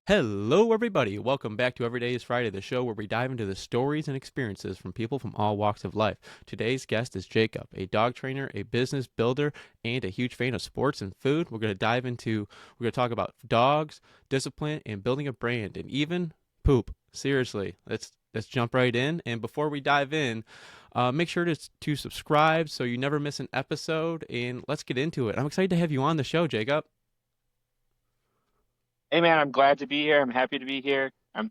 Hello, everybody. Welcome back to Every Day is Friday, the show where we dive into the stories and experiences from people from all walks of life. Today's guest is Jacob, a dog trainer, a business builder, and a huge fan of sports and food. We're going to talk about dogs, discipline, and building a brand, and even poop. Seriously, let's jump right in. And before we dive in, make sure to subscribe so you never miss an episode. And let's get into it. I'm excited to have you on the show, Jacob. Hey man, I'm glad to be here. I'm happy to be here. I'm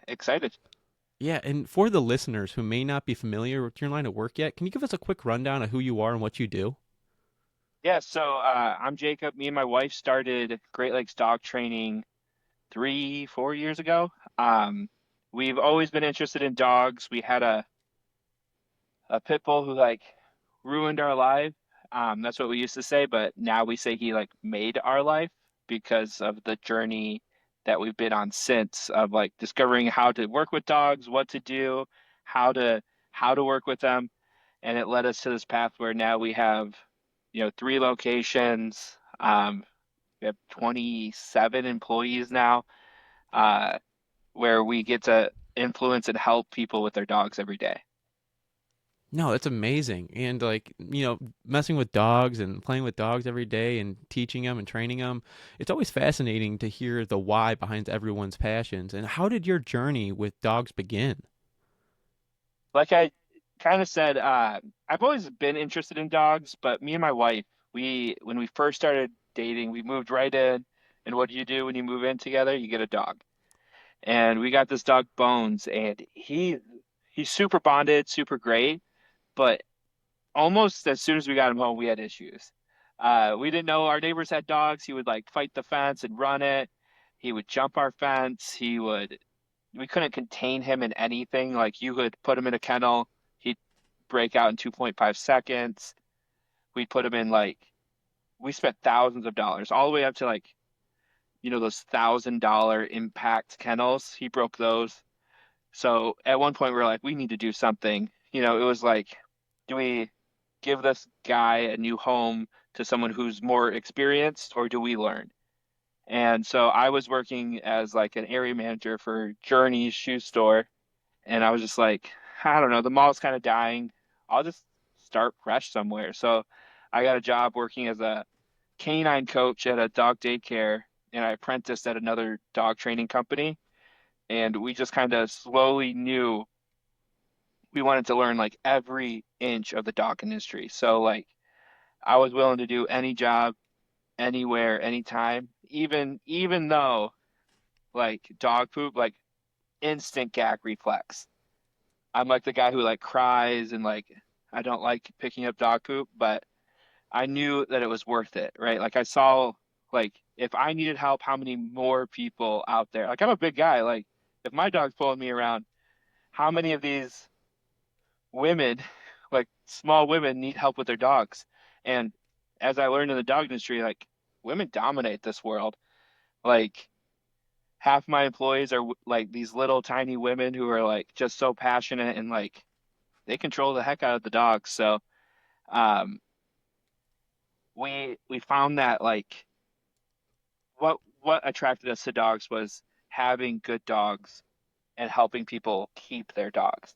excited. Yeah, and for the listeners who may not be familiar with your line of work yet, can you give us a quick rundown of who you are and what you do? Yeah, I'm Jacob. Me and my wife started Great Lakes dog training 4 years ago. Um, we've always been interested in dogs. We had a pit bull who ruined our life. That's what we used to say, but now we say he made our life because of the journey that we've been on since of discovering how to work with dogs, what to do, how to how to work with them. And it led us to this path where now we have, three locations. We have 27 employees now, uh, where we get to influence and help people with their dogs every day. No, it's amazing. And messing with dogs and playing with dogs every day and teaching them and training them, it's always fascinating to hear the why behind everyone's passions. And how did your journey with dogs begin? Like I kind of said, I've always been interested in dogs, but me and my wife, when we first started dating, we moved right in. And what do you do when you move in together? You get a dog. And we got this dog Bones, and he's super bonded, super great, but almost as soon as we got him home, we had issues. We didn't know our neighbors had dogs. He would fight the fence and run it. He would jump our fence. We couldn't contain him in anything. Like you could put him in a kennel, he'd break out in 2.5 seconds. We'd put him in we spent thousands of dollars, all the way up to those $1,000 impact kennels. He broke those. So at one point we were like, we need to do something. It was like, do we give this guy a new home to someone who's more experienced, or do we learn? And so I was working as an area manager for Journey's shoe store, and I was just like, I don't know, the mall's kind of dying. I'll just start fresh somewhere. So I got a job working as a canine coach at a dog daycare, and I apprenticed at another dog training company. And we just kind of slowly knew we wanted to learn every inch of the dog industry. So I was willing to do any job, anywhere, anytime, even though dog poop, instant gag reflex. I'm the guy who cries and I don't like picking up dog poop, but I knew that it was worth it, right? I saw if I needed help, how many more people out there? I'm a big guy. If my dog's pulling me around, how many of these women, small women, need help with their dogs? And as I learned in the dog industry, women dominate this world. Like half my employees are these little tiny women who are just so passionate and they control the heck out of the dogs. So um, we found that what attracted us to dogs was having good dogs and helping people keep their dogs.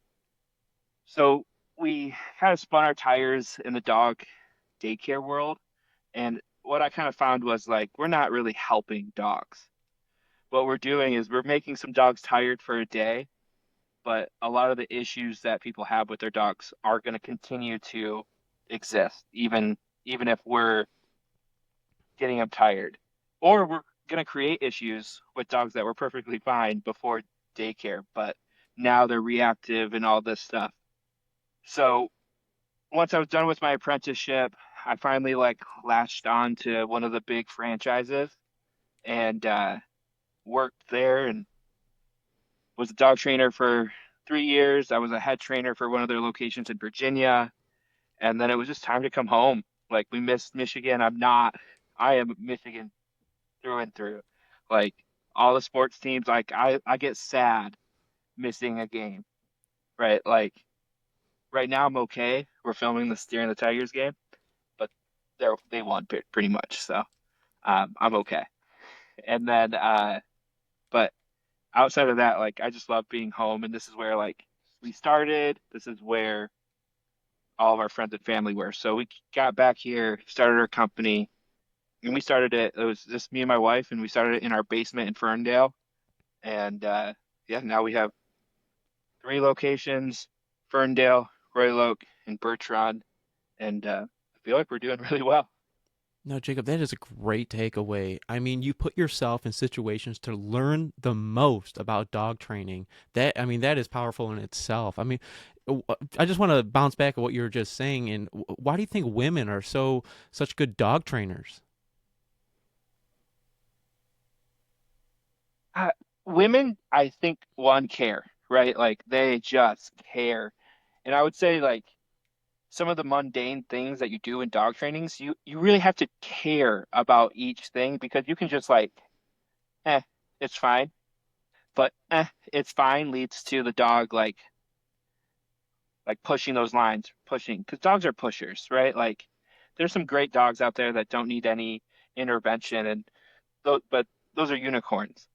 So we kind of spun our tires in the dog daycare world. And what I kind of found was we're not really helping dogs. What we're doing is we're making some dogs tired for a day, but a lot of the issues that people have with their dogs are going to continue to exist, even if we're getting them tired. Or we're going to create issues with dogs that were perfectly fine before daycare, but now they're reactive and all this stuff. So once I was done with my apprenticeship, I finally latched on to one of the big franchises and worked there and was a dog trainer for 3 years. I was a head trainer for one of their locations in Virginia, and then it was just time to come home. We missed Michigan. I am Michigan through and through. Like all the sports teams, I get sad missing a game, right? Right now I'm okay. We're filming the Steer and the Tigers game, but they won pretty much, so I'm okay. And then But outside of that, like I just love being home, and this is where like we started. This is where all of our friends and family were. So we got back here, started our company, and we started it. It was just me and my wife, and we started it in our basement in Ferndale. And yeah, now we have three locations: Ferndale, Royal and Bertrand. And I feel like we're doing really well. No, Jacob, that is a great takeaway. I mean, you put yourself in situations to learn the most about dog training. I mean, that is powerful in itself. I mean, I just want to bounce back at what you were just saying. And why do you think women are such good dog trainers? Uh, Women, I think, one care, right? Like they just care. And I would say like some of the mundane things that you do in dog trainings, you really have to care about each thing because you can just like, eh, it's fine. But it's fine leads to the dog like pushing those lines, pushing because dogs are pushers, right? Like there's some great dogs out there that don't need any intervention and but those are unicorns.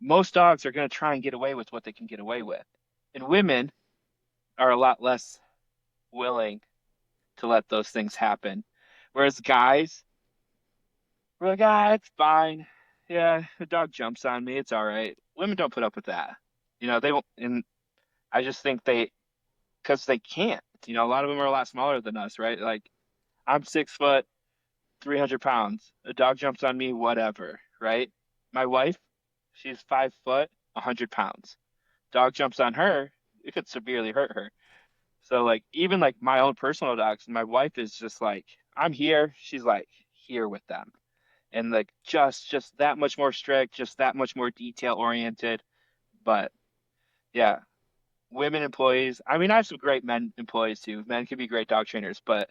Most dogs are going to try and get away with what they can get away with. And women are a lot less willing to let those things happen. Whereas guys, we're like, it's fine. Yeah, the dog jumps on me. It's all right. Women don't put up with that. They won't. And I just think because they can't. A lot of them are a lot smaller than us, right? Like, I'm 6 foot, 300 pounds. A dog jumps on me, whatever, right? My wife, she's 5 foot, 100 pounds. Dog jumps on her, it could severely hurt her. So like even like my own personal dogs, my wife is just like, I'm here. She's like here with them. And like just that much more strict, just that much more detail oriented. But yeah, women employees. I mean, I have some great men employees too. Men can be great dog trainers, but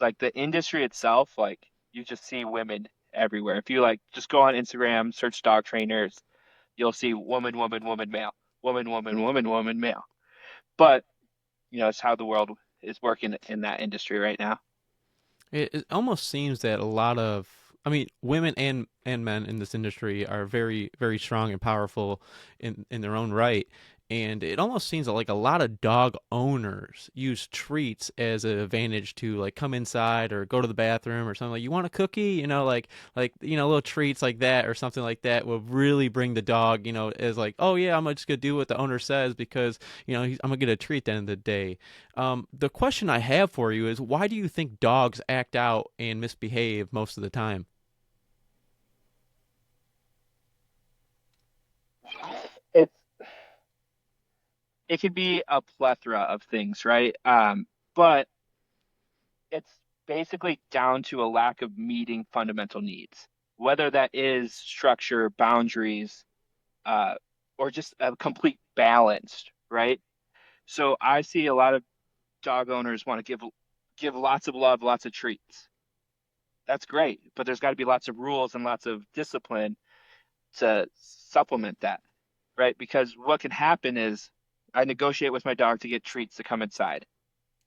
like the industry itself, like you just see women everywhere. If you like just go on Instagram, search dog trainers, you'll see woman, woman, woman, male, woman, woman, woman, woman, male. But it's how the world is working in that industry right now. It almost seems that a lot of, I mean, women and men in this industry are very strong and powerful in their own right. And it almost seems that like a lot of dog owners use treats as an advantage to like come inside or go to the bathroom or something. Like, you want a cookie, little treats like that or something like that will really bring the dog, as like, oh yeah, I'm just gonna do what the owner says because I'm gonna get a treat at the end of the day. The question I have for you is, why do you think dogs act out and misbehave most of the time? It's it could be a plethora of things, right? But it's basically down to a lack of meeting fundamental needs, whether that is structure, boundaries, uh, or just a complete balance, right? So I see a lot of dog owners want to give lots of love, lots of treats. That's great, but there's got to be lots of rules and lots of discipline to supplement that, right? Because what can happen is I negotiate with my dog to get treats to come inside,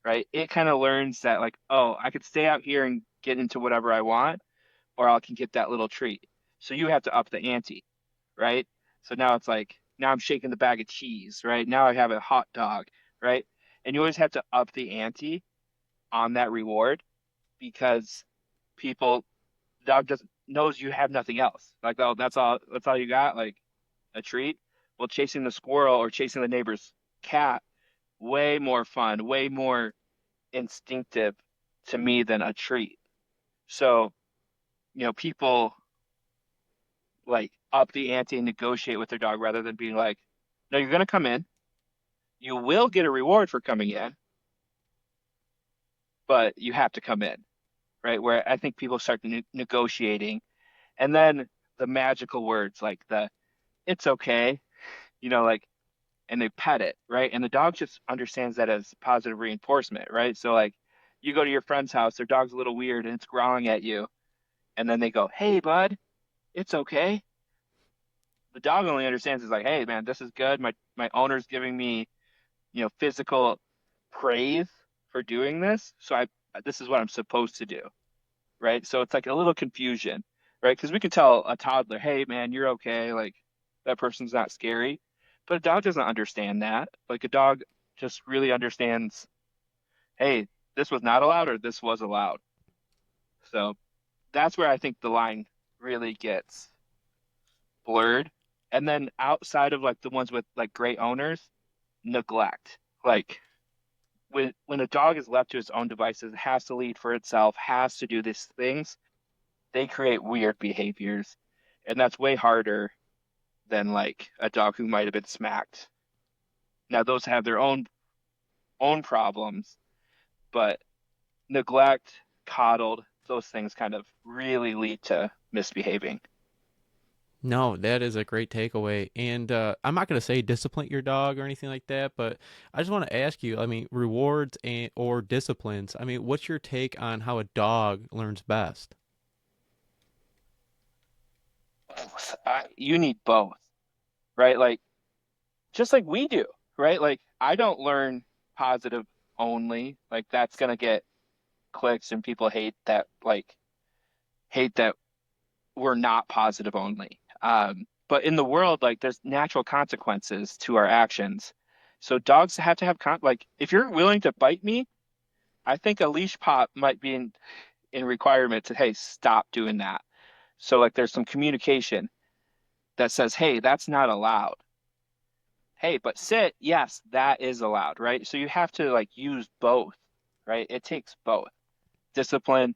right? It kind of learns that, like, oh, I could stay out here and get into whatever I want, or I can get that little treat. So you have to up the ante, right? So now it's like, now I'm shaking the bag of cheese, right? Now I have a hot dog, right? And you always have to up the ante on that reward because people, the dog just knows you have nothing else. Like, oh, that's all you got, like a treat. Well, chasing the squirrel or chasing the neighbor's cat, way more fun, way more instinctive to me than a treat. So, people like up the ante and negotiate with their dog rather than being like, no, you're going to come in. You will get a reward for coming in, but you have to come in, right? Where I think people start negotiating. And then the magical words like it's okay, like, and they pet it, right? And the dog just understands that as positive reinforcement, right? So, like, you go to your friend's house, their dog's a little weird and it's growling at you. And then they go, hey, bud, it's okay. The dog only understands is like, hey, man, this is good. My owner's giving me, physical praise for doing this. So this is what I'm supposed to do, right? So it's like a little confusion, right? Because we can tell a toddler, hey, man, you're okay. Like, that person's not scary. But a dog doesn't understand that. Like a dog just really understands, hey, this was not allowed or this was allowed. So that's where I think the line really gets blurred. And then outside of like the ones with like great owners, neglect. Like when a dog is left to its own devices, has to lead for itself, has to do these things, they create weird behaviors. And that's way harder than like a dog who might have been smacked. Now those have their own problems, but neglect, coddled, those things kind of really lead to misbehaving. No, that is a great takeaway. And I'm not going to say discipline your dog or anything like that, but I just want to ask you, I mean, rewards and or disciplines. I mean, what's your take on how a dog learns best? You need both, right? Like just like we do, right? Like I don't learn positive only. Like that's gonna get clicks and people hate that we're not positive only. But in the world, like there's natural consequences to our actions. So dogs have to have like if you're willing to bite me, I think a leash pop might be in requirement to, hey, stop doing that. So like there's some communication that says, hey, that's not allowed. Hey, but sit, yes, that is allowed, right? So you have to like use both, right? It takes both discipline,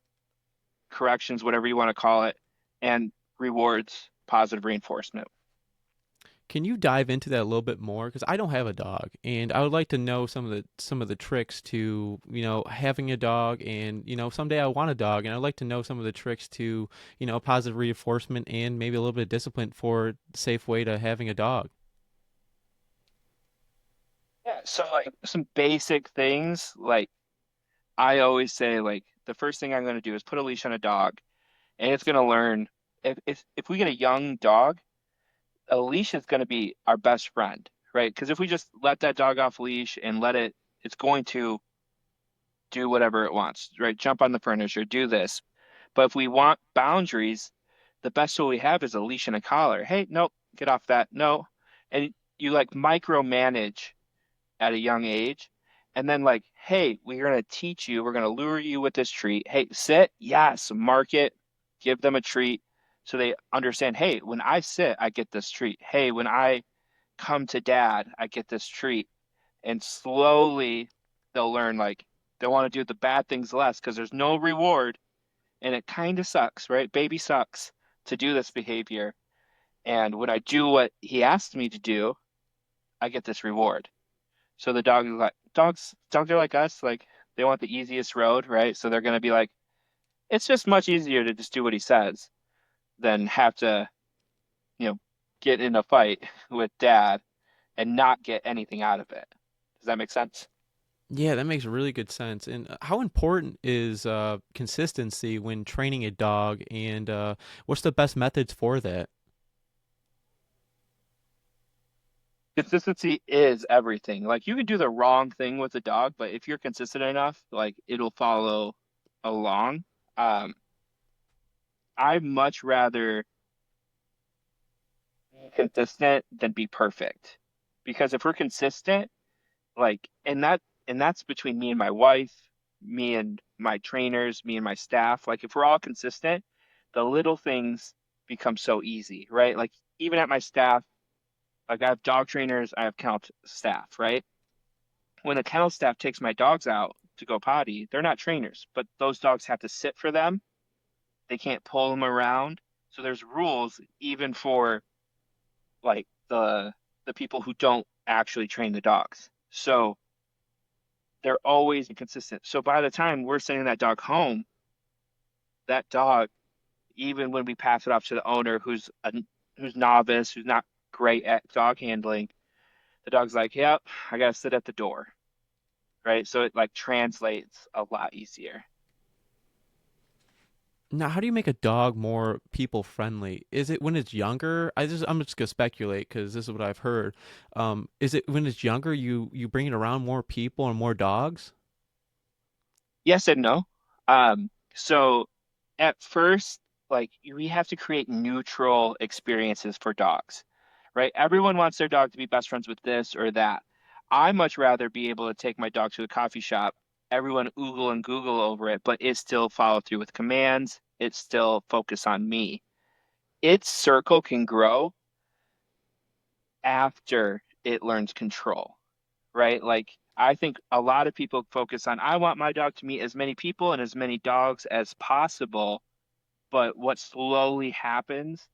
corrections, whatever you want to call it, and rewards, positive reinforcement. Can you dive into that a little bit more? Because I don't have a dog, and I would like to know some of the tricks to having a dog, and someday I want a dog, and I'd like to know some of the tricks to positive reinforcement and maybe a little bit of discipline for a safe way to having a dog. Yeah, so like some basic things, like I always say, like the first thing I'm going to do is put a leash on a dog, and it's going to learn. If we get a young dog, a leash is going to be our best friend, right? Because if we just let that dog off leash and let it, it's going to do whatever it wants, right? Jump on the furniture, do this. But if we want boundaries, the best tool we have is a leash and a collar. Hey, nope, get off that. No. And you like micromanage at a young age. And then like, hey, we're going to teach you, we're going to lure you with this treat. Hey, sit. Yes, mark it. Give them a treat so they understand, hey, when I sit, I get this treat. Hey, when I come to dad, I get this treat. And slowly they'll learn like they want to do the bad things less because there's no reward and it kind of sucks, right? Baby sucks to do this behavior. And when I do what he asked me to do, I get this reward. So the dog is like dogs are like us, like they want the easiest road, right? So they're gonna be like, it's just much easier to just do what he says than have to, you know, get in a fight with dad and not get anything out of it. Does that make sense? Yeah, that makes really good sense. And how important is consistency when training a dog? And what's the best methods for that? Consistency is everything. Like you can do the wrong thing with a dog, but if you're consistent enough, like it'll follow along. Um, I'd much rather be consistent than be perfect. Because if we're consistent, like and that's between me and my wife, me and my trainers, me and my staff. Like if we're all consistent, the little things become so easy, right? Like even at my staff, like I have dog trainers, I have kennel staff, right? When the kennel staff takes my dogs out to go potty, they're not trainers, but those dogs have to sit for them. They can't pull them around. So there's rules even for like the people who don't actually train the dogs. So they're always consistent. So by the time we're sending that dog home, that dog, even when we pass it off to the owner who's novice, who's not great at dog handling, the dog's like, "Yep, I gotta sit at the door." Right? So it like translates a lot easier. Now, how do you make a dog more people friendly? Is it when it's younger? I'm just gonna speculate because this is what I've heard. Is it when it's younger you bring it around more people and more dogs? Yes and no. So at first, like we have to create neutral experiences for dogs, right? Everyone wants their dog to be best friends with this or that. I much rather be able to take my dog to a coffee shop, everyone oogle and Google over it, but it still follow through with commands. It still focus on me. Its circle can grow after it learns control, right? Like I think a lot of people focus on, I want my dog to meet as many people and as many dogs as possible. But what slowly happens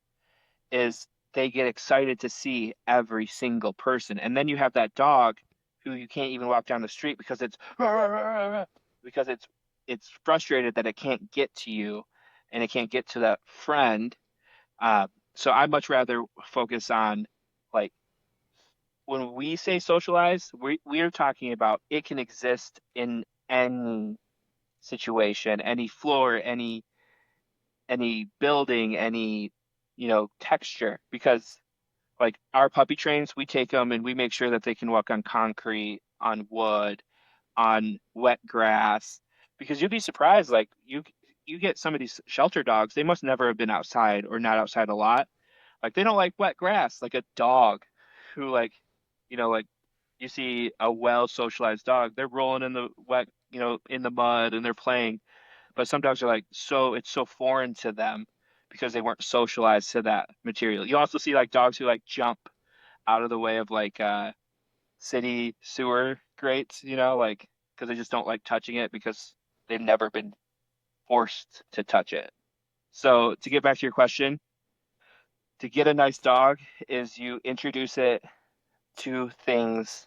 is they get excited to see every single person. And then you have that dog who you can't even walk down the street because it's because it's frustrated that it can't get to you and it can't get to that friend. Uh, so I'd much rather focus on like when we say socialize, we're talking about it can exist in any situation, any floor, any building, any texture. Because like our puppy trains, we take them and we make sure that they can walk on concrete, on wood, on wet grass. Because you'd be surprised, like you get some of these shelter dogs, they must never have been outside or not outside a lot. Like they don't like wet grass, like a dog who like you see a well socialized dog, they're rolling in the wet, in the mud and they're playing. But some dogs are like it's so foreign to them because they weren't socialized to that material. You also see like dogs who like jump out of the way of like city sewer grates, like because they just don't like touching it because they've never been forced to touch it. So to get back to your question, to get a nice dog is you introduce it to things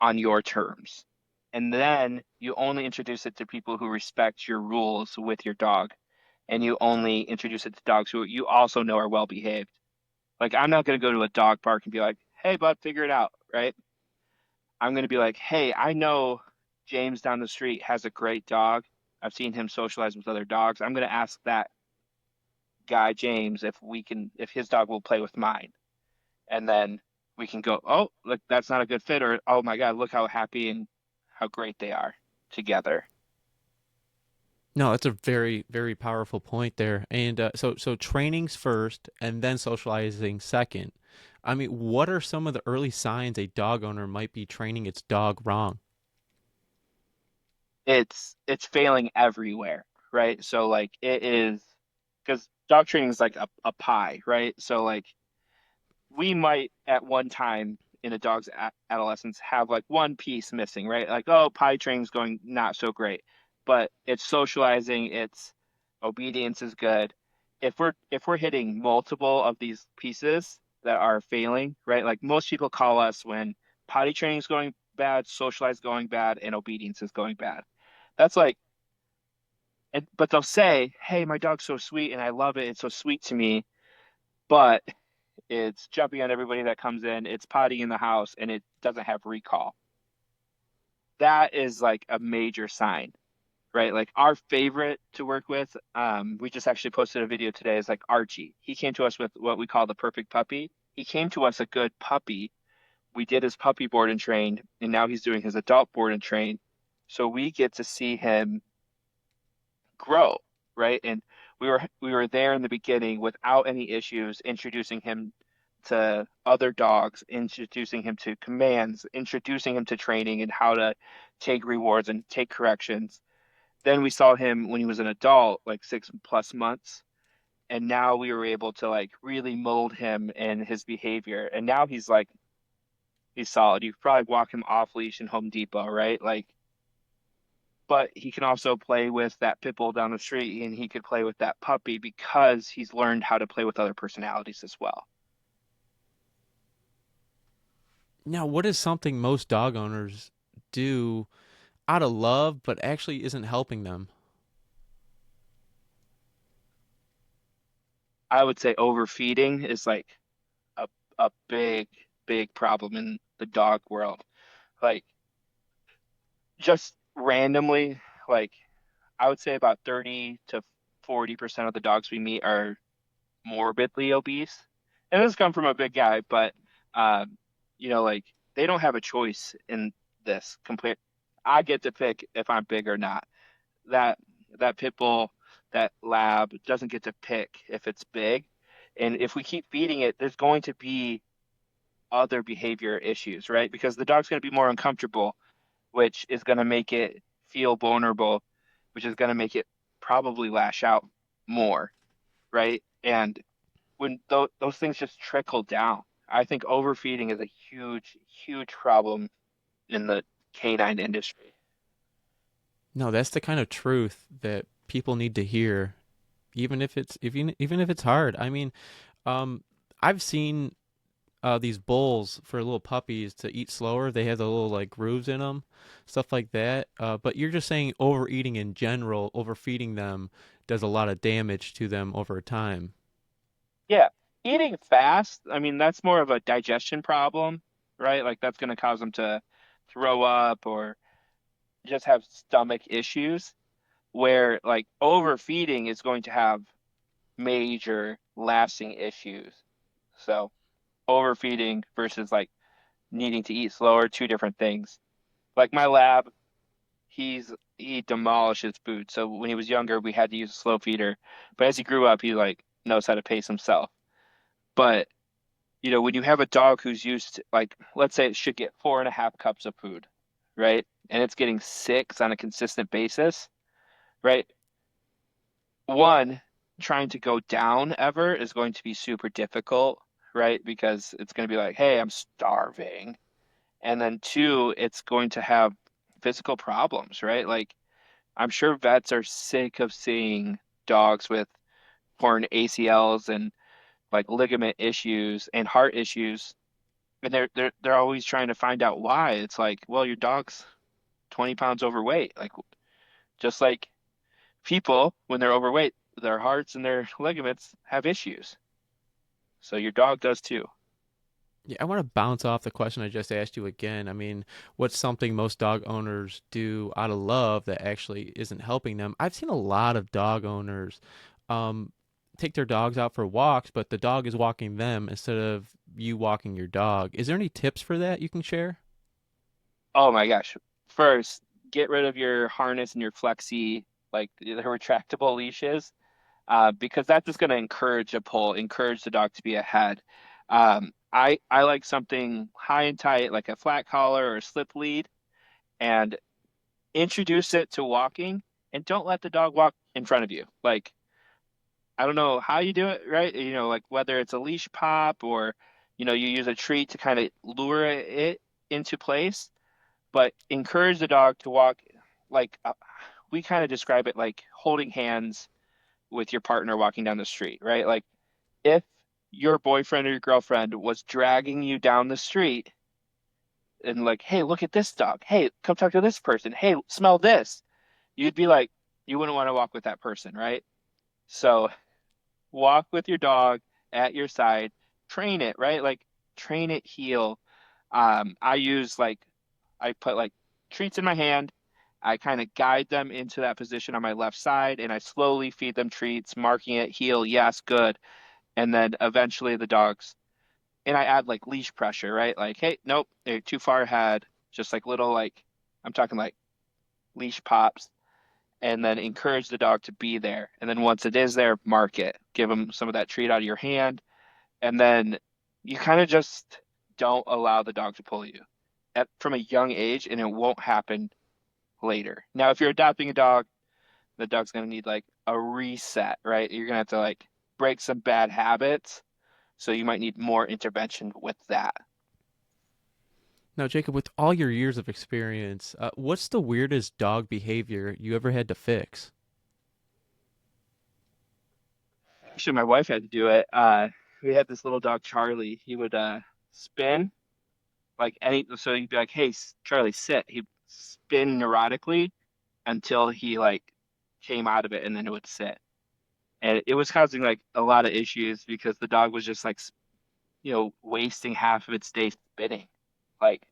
on your terms. And then you only introduce it to people who respect your rules with your dog. And you only introduce it to dogs who you also know are well behaved. Like, I'm not going to go to a dog park and be like, hey, bud, figure it out, right? I'm going to be like, hey, I know James down the street has a great dog. I've seen him socialize with other dogs. I'm going to ask that guy, James, if his dog will play with mine. And then we can go, oh, look, that's not a good fit, or oh my God, look how happy and how great they are together. No, that's a very, very powerful point there. And so training's first, and then socializing second. I mean, what are some of the early signs a dog owner might be training its dog wrong? It's failing everywhere, right? So like it is because dog training is like a pie, right? So like we might at one time in a dog's adolescence have like one piece missing, right? Like, oh, potty training's going not so great, but it's socializing, it's obedience is good. If we're hitting multiple of these pieces that are failing, right? Like most people call us when potty training is going bad, socialize going bad, and obedience is going bad. That's like, but they'll say, "Hey, my dog's so sweet and I love it. It's so sweet to me." But it's jumping on everybody that comes in. It's potty in the house and it doesn't have recall. That is like a major sign, right? Like our favorite to work with, we just actually posted a video today, is like Archie. He came to us with what we call the perfect puppy. He came to us a good puppy. We did his puppy board and train, and now he's doing his adult board and train. So we get to see him grow, right? And we were there in the beginning without any issues, introducing him to other dogs, introducing him to commands, introducing him to training and how to take rewards and take corrections. Then we saw him when he was an adult, like 6+ months, and now we were able to like really mold him and his behavior. And now he's solid. You could probably walk him off leash in Home Depot, right? Like but he can also play with that pit bull down the street and he could play with that puppy because he's learned how to play with other personalities as well. Now, what is something most dog owners do out of love, but actually isn't helping them? I would say overfeeding is like a a big problem in the dog world. Like just randomly, like I would say about 30 to 40% of the dogs we meet are morbidly obese. And this come from a big guy, but like they don't have a choice in this complete. I get to pick if I'm big or not. That that pit bull, that lab doesn't get to pick if it's big. And if we keep feeding it, there's going to be other behavior issues, right? Because the dog's going to be more uncomfortable, which is going to make it feel vulnerable, which is going to make it probably lash out more, right? And when those things just trickle down, I think overfeeding is a huge, huge problem in the canine industry. No, that's the kind of truth that people need to hear, even if it's hard. I mean, um, I've seen these bowls for little puppies to eat slower. They have the little like grooves in them, stuff like that. But you're just saying overeating in general, overfeeding them does a lot of damage to them over time. Yeah, eating fast, I mean, that's more of a digestion problem, right? Like that's going to cause them to throw up or just have stomach issues, where like overfeeding is going to have major lasting issues. So overfeeding versus like needing to eat slower, two different things. Like my lab, he demolishes food. So when he was younger, we had to use a slow feeder. But as he grew up, he like knows how to pace himself. But when you have a dog who's used to, like, let's say it should get 4.5 cups of food, right? And it's getting six on a consistent basis, right? One, trying to go down ever is going to be super difficult, right? Because it's going to be like, hey, I'm starving. And then two, it's going to have physical problems, right? Like, I'm sure vets are sick of seeing dogs with torn ACLs and like ligament issues and heart issues, and they're always trying to find out why. It's like, well, your dog's 20 pounds overweight. Like just like people when they're overweight, their hearts and their ligaments have issues. So your dog does too. Yeah, I want to bounce off the question I just asked you again. I mean, what's something most dog owners do out of love that actually isn't helping them? I've seen a lot of dog owners um, take their dogs out for walks, but the dog is walking them instead of you walking your dog. Is there any tips for that you can share? Oh my gosh. First, get rid of your harness and your flexi, like the retractable leashes, because that's just going to encourage a pull, encourage the dog to be ahead. I like something high and tight, like a flat collar or a slip lead, and introduce it to walking, and don't let the dog walk in front of you. Like, I don't know how you do it, right? Like whether it's a leash pop or, you use a treat to kind of lure it into place, but encourage the dog to walk like we kind of describe it like holding hands with your partner walking down the street, right? Like if your boyfriend or your girlfriend was dragging you down the street and like, hey, look at this dog. Hey, come talk to this person. Hey, smell this. You'd be like, you wouldn't want to walk with that person, right? So walk with your dog at your side, train it, right? Like train it heel. I put like treats in my hand. I kind of guide them into that position on my left side and I slowly feed them treats, marking it heel, yes, good. And then eventually the dogs, and I add like leash pressure, right? Like, hey, nope, they're too far ahead. Just like little, like, I'm talking like leash pops, and then encourage the dog to be there. And then once it is there, mark it. Give them some of that treat out of your hand. And then you kind of just don't allow the dog to pull you from a young age, and it won't happen later. Now, if you're adopting a dog, the dog's going to need like a reset, right? You're going to have to like break some bad habits. So you might need more intervention with that. Now, Jacob, with all your years of experience, what's the weirdest dog behavior you ever had to fix? Actually, my wife had to do it. We had this little dog, Charlie. He would spin like so you'd be like, "Hey, Charlie, sit." He'd spin neurotically until he like came out of it, and then it would sit. And it was causing like a lot of issues because the dog was just like, wasting half of its day spinning, like,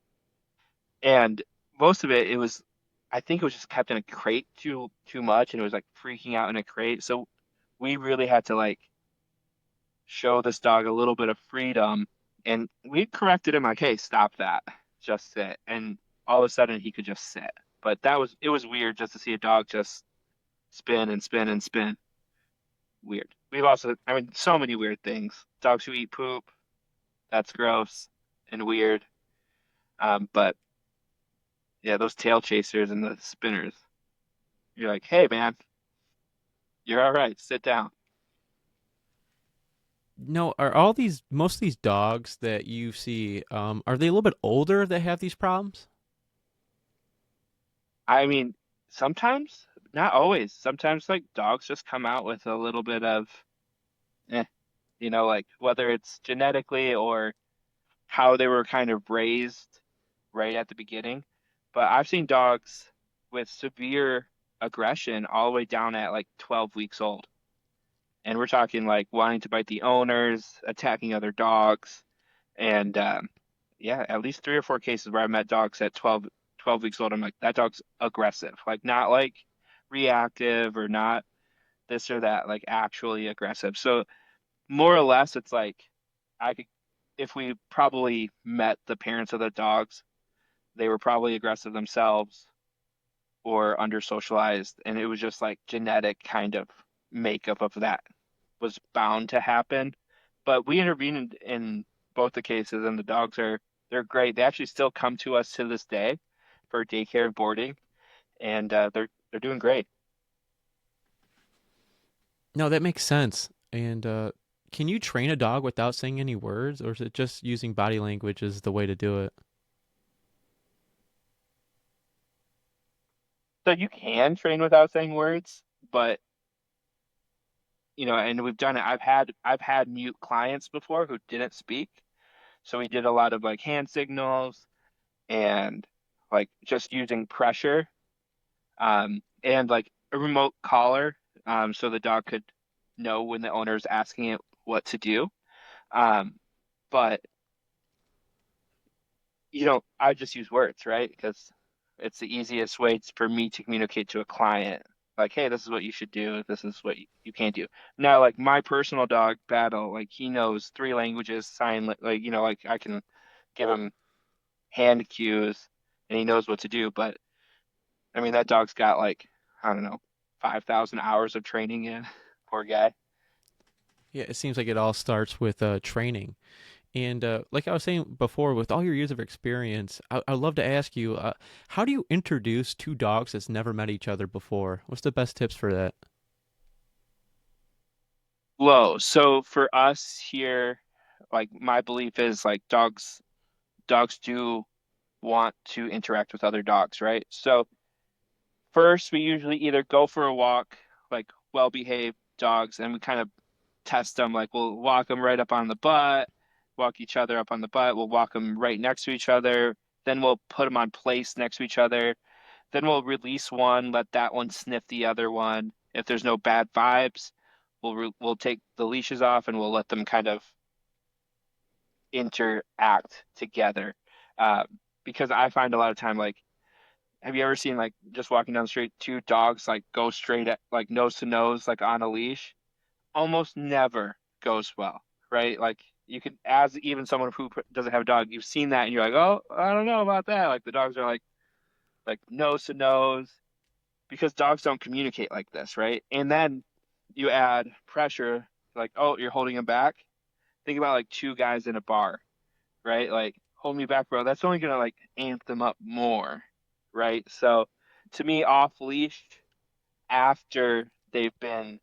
and most of it, I think it was just kept in a crate too much, and it was like freaking out in a crate. So we really had to like show this dog a little bit of freedom. And we corrected him like, hey, stop that. Just sit. And all of a sudden he could just sit. But it was weird just to see a dog just spin and spin and spin. Weird. We've also, I mean, so many weird things. Dogs who eat poop, that's gross. and weird. But yeah, those tail chasers and the spinners, you're like, hey man, you're all right. Sit down. No, are all these most of these dogs that you see, are they a little bit older that have these problems? I mean, sometimes, not always. Sometimes like dogs just come out with a little bit of, eh, like whether it's genetically or how they were kind of raised right at the beginning. But I've seen dogs with severe aggression all the way down at like 12 weeks old. And we're talking like wanting to bite the owners, attacking other dogs. And yeah, at least three or four cases where I met dogs at 12 weeks old. I'm like, that dog's aggressive. Like, not like reactive or not this or that, like actually aggressive. So, more or less, it's like I could, if we probably met the parents of the dogs, they were probably aggressive themselves or under socialized. And it was just like genetic kind of makeup of that was bound to happen. But we intervened in both the cases, and the dogs they're great. They actually still come to us to this day for daycare and boarding, and they're doing great. No, that makes sense. And can you train a dog without saying any words, or is it just using body language is the way to do it? So you can train without saying words, but and we've done it. I've had mute clients before who didn't speak, so we did a lot of like hand signals and like just using pressure, and like a remote collar, so the dog could know when the owner is asking it what to do. Um, but I just use words, right? Because it's the easiest way for me to communicate to a client. Like, hey, this is what you should do. This is what you can't do. Now, like my personal dog, Battle, like he knows three languages, like like I can give him hand cues and he knows what to do. But I mean, that dog's got like, I don't know, 5,000 hours of training in. Poor guy. Yeah, it seems like it all starts with training. And like I was saying before, with all your years of experience, I'd love to ask you, how do you introduce two dogs that's never met each other before? What's the best tips for that? Whoa. So for us here, like my belief is like dogs do want to interact with other dogs, right? So first we usually either go for a walk, like well-behaved dogs, and we kind of test them. Like we'll walk them right up on the butt, walk each other up on the butt. We'll walk them right next to each other. Then we'll put them on place next to each other. Then we'll release one, let that one sniff the other one. If there's no bad vibes, we'll take the leashes off and we'll let them kind of interact together. Um, because I find a lot of time, like, have you ever seen like just walking down the street, two dogs like go straight at like nose to nose, like on a leash? Almost never goes well, right? Like you could, as even someone who doesn't have a dog, you've seen that and you're like, oh, I don't know about that. Like the dogs are like nose to nose because dogs don't communicate like this, right? And then you add pressure, like, oh, you're holding them back. Think about like two guys in a bar, right? Like, hold me back, bro. That's only gonna like amp them up more, right? So to me, off leash after they've been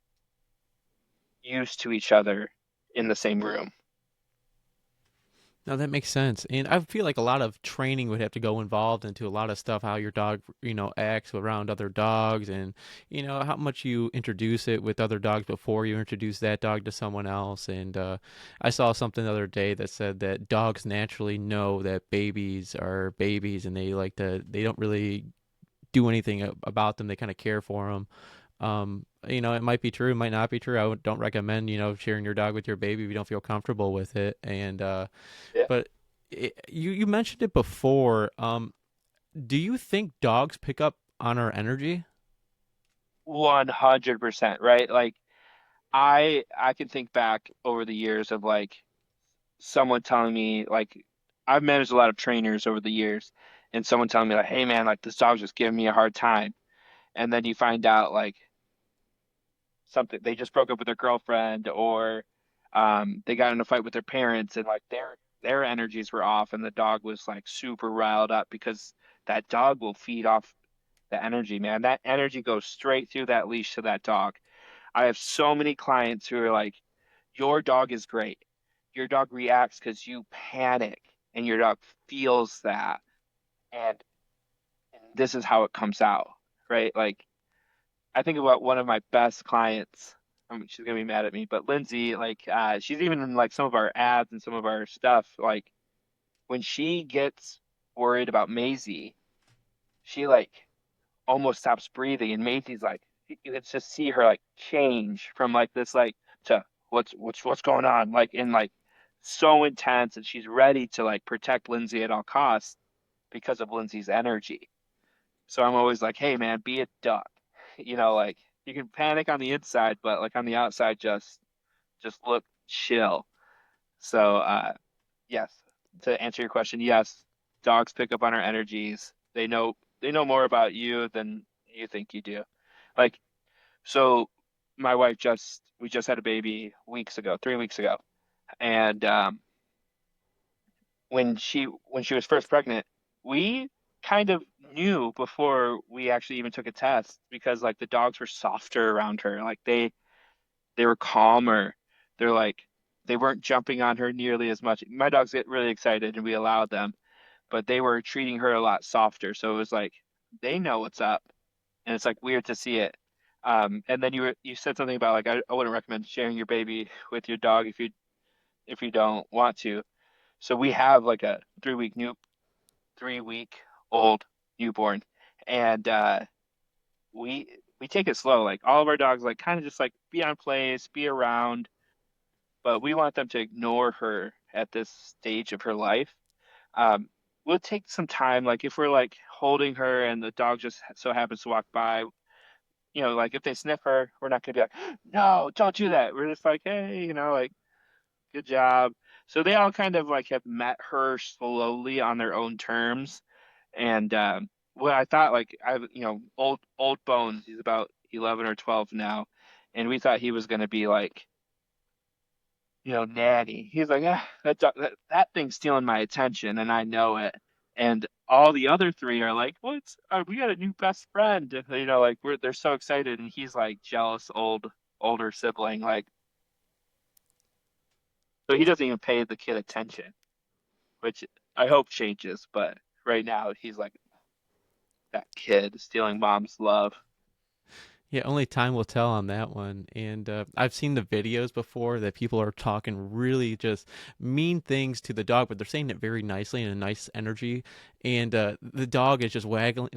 used to each other in the same room. No, that makes sense. And I feel like a lot of training would have to go involved into a lot of stuff, how your dog, acts around other dogs and, how much you introduce it with other dogs before you introduce that dog to someone else. And I saw something the other day that said that dogs naturally know that babies are babies and they don't really do anything about them. They kind of care for them. It might be true, it might not be true. Don't recommend, sharing your dog with your baby if you don't feel comfortable with it. And Yeah. but you mentioned it before. Do you think dogs pick up on our energy? 100%, right? Like I can think back over the years of like someone telling me like I've managed a lot of trainers over the years and someone telling me like, hey man, like this dog's just giving me a hard time. And then you find out like something they just broke up with their girlfriend or they got in a fight with their parents and like they're their energies were off and the dog was like super riled up because that dog will feed off the energy, man. That energy goes straight through that leash to that dog. I have so many clients who are like, your dog is great. Your dog reacts because you panic and your dog feels that. And this is how it comes out, right? Like, I think about one of my best clients. She's gonna be mad at me, but Lindsay, like, she's even in like some of our ads and some of our stuff. Like, when she gets worried about Maisie, she like almost stops breathing, and Maisie's like, you could just see her like change from like this like to what's going on, like in like so intense, and she's ready to like protect Lindsay at all costs because of Lindsay's energy. So I'm always like, hey man, be a duck. Like you can panic on the inside, but like on the outside, just look chill. So yes, to answer your question, yes, dogs pick up on our energies. They know more about you than you think you do. Like so my wife just we just had a baby weeks ago, 3 weeks ago. And when she was first pregnant, we kind of knew before we actually even took a test because like the dogs were softer around her. Like they were calmer. They're like they weren't jumping on her nearly as much. My dogs get really excited and we allowed them, but they were treating her a lot softer. So it was like they know what's up, and it's like weird to see it. And then you said something about like I wouldn't recommend sharing your baby with your dog if you don't want to. So we have like a 3-week old newborn, and we take it slow. Like all of our dogs like kind of just like be on place, be around, but we want them to ignore her at this stage of her life. Um, we'll take some time, like if we're like holding her and the dog just so happens to walk by, like if they sniff her, we're not gonna be like, no, don't do that. We're just like, hey, like good job. So they all kind of like have met her slowly on their own terms. And what I thought, like old Bones, he's about 11 or 12 now, and we thought he was gonna be like Natty. He's like, that thing's stealing my attention, and I know it. And all the other three are like, "What's? We got a new best friend." Like they're so excited, and he's like jealous, older sibling, like so he doesn't even pay the kid attention, which I hope changes. But right now, he's like that kid stealing mom's love. Yeah, only time will tell on that one. And I've seen the videos before that people are talking really just mean things to the dog, but they're saying it very nicely and a nice energy. And the dog is just wagging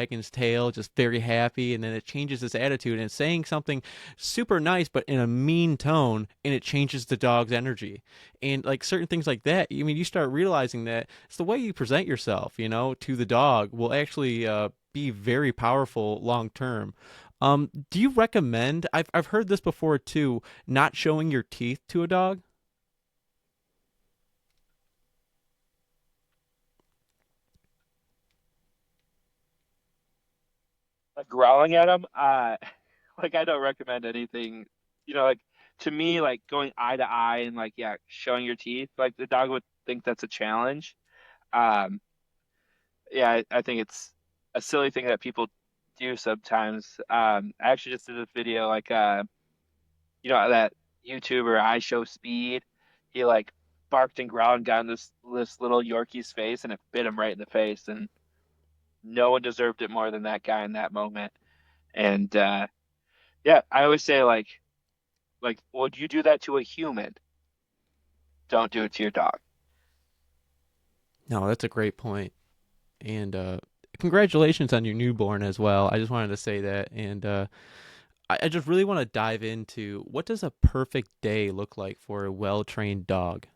his tail, just very happy. And then it changes its attitude and it's saying something super nice, but in a mean tone, and it changes the dog's energy. And like certain things like that, I mean, you start realizing that it's the way you present yourself, to the dog will actually be very powerful long term. Do you recommend? I've heard this before too. Not showing your teeth to a dog. Like growling at him, like I don't recommend anything. Like to me, like going eye to eye and like yeah, showing your teeth, like the dog would think that's a challenge. Um, yeah, I think it's a silly thing that people do sometimes. I actually just did this video, like that YouTuber I Show Speed. He like barked and growled and got in this little Yorkie's face, and it bit him right in the face, and no one deserved it more than that guy in that moment. And yeah, I always say like would you do that to a human? Don't do it to your dog. No, that's a great point. And congratulations on your newborn as well. I just wanted to say that. And I just really want to dive into what does a perfect day look like for a well trained dog.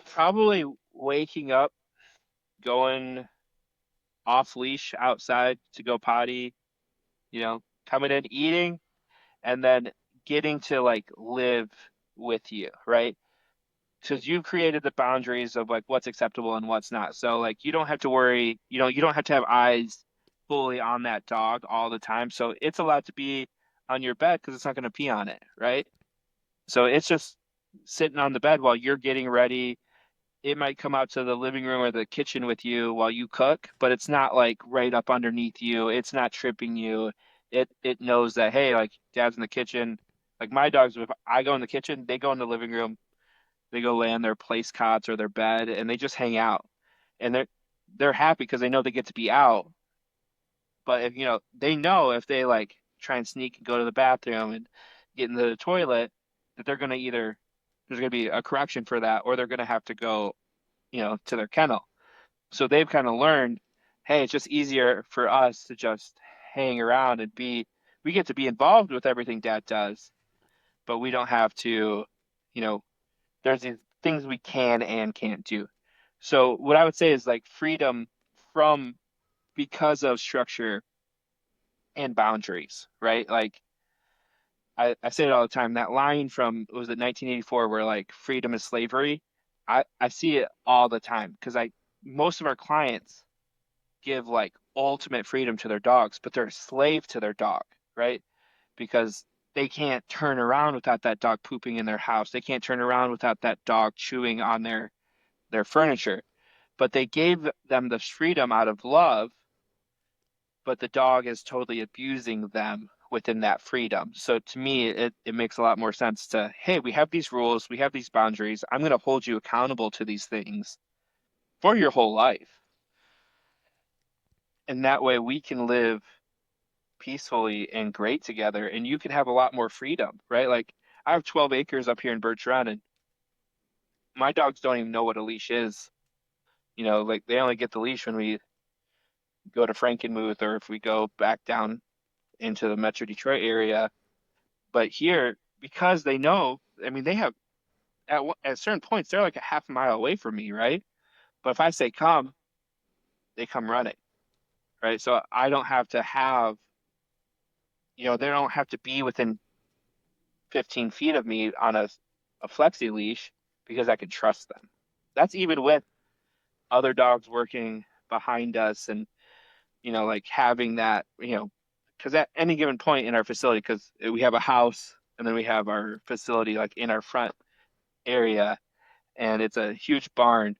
Probably waking up, going off leash outside to go potty, coming in, eating, and then getting to like live with you, right? Because you've created the boundaries of like what's acceptable and what's not. So like you don't have to worry, you don't have to have eyes fully on that dog all the time. So it's allowed to be on your bed because it's not going to pee on it, right? So it's just sitting on the bed while you're getting ready. It might come out to the living room or the kitchen with you while you cook, but it's not like right up underneath you. It's not tripping you. It knows that, hey, like dad's in the kitchen. Like my dogs, if I go in the kitchen, they go in the living room, they go lay on their place cots or their bed, and they just hang out. And they're happy because they know they get to be out. But if they know if they like try and sneak and go to the bathroom and get into the toilet, that they're gonna either there's gonna be a correction for that, or they're gonna have to go, to their kennel. So they've kind of learned, hey, it's just easier for us to just hang around and we get to be involved with everything dad does, but we don't have to, you know, there's these things we can and can't do. So what I would say is like freedom from because of structure and boundaries, right? Like I say it all the time, that line from, was it 1984 where like freedom is slavery? I see it all the time because most of our clients give like ultimate freedom to their dogs, but they're a slave to their dog, right? Because they can't turn around without that dog pooping in their house. They can't turn around without that dog chewing on their furniture. But they gave them the freedom out of love, but the dog is totally abusing them within that freedom. So to me, it makes a lot more sense to, hey, we have these rules, we have these boundaries. I'm going to hold you accountable to these things for your whole life. And that way we can live peacefully and great together, and you can have a lot more freedom, right? Like I have 12 acres up here in Birch Run, and my dogs don't even know what a leash is. Like they only get the leash when we go to Frankenmuth or if we go back down into the Metro Detroit area. But here, because they know, I mean, they have at certain points they're like a half a mile away from me, right? But if I say come, they come running, right? So I don't have to have, they don't have to be within 15 feet of me on a flexi leash because I can trust them. That's even with other dogs working behind us and, like having that, because at any given point in our facility, because we have a house and then we have our facility like in our front area and it's a huge barn.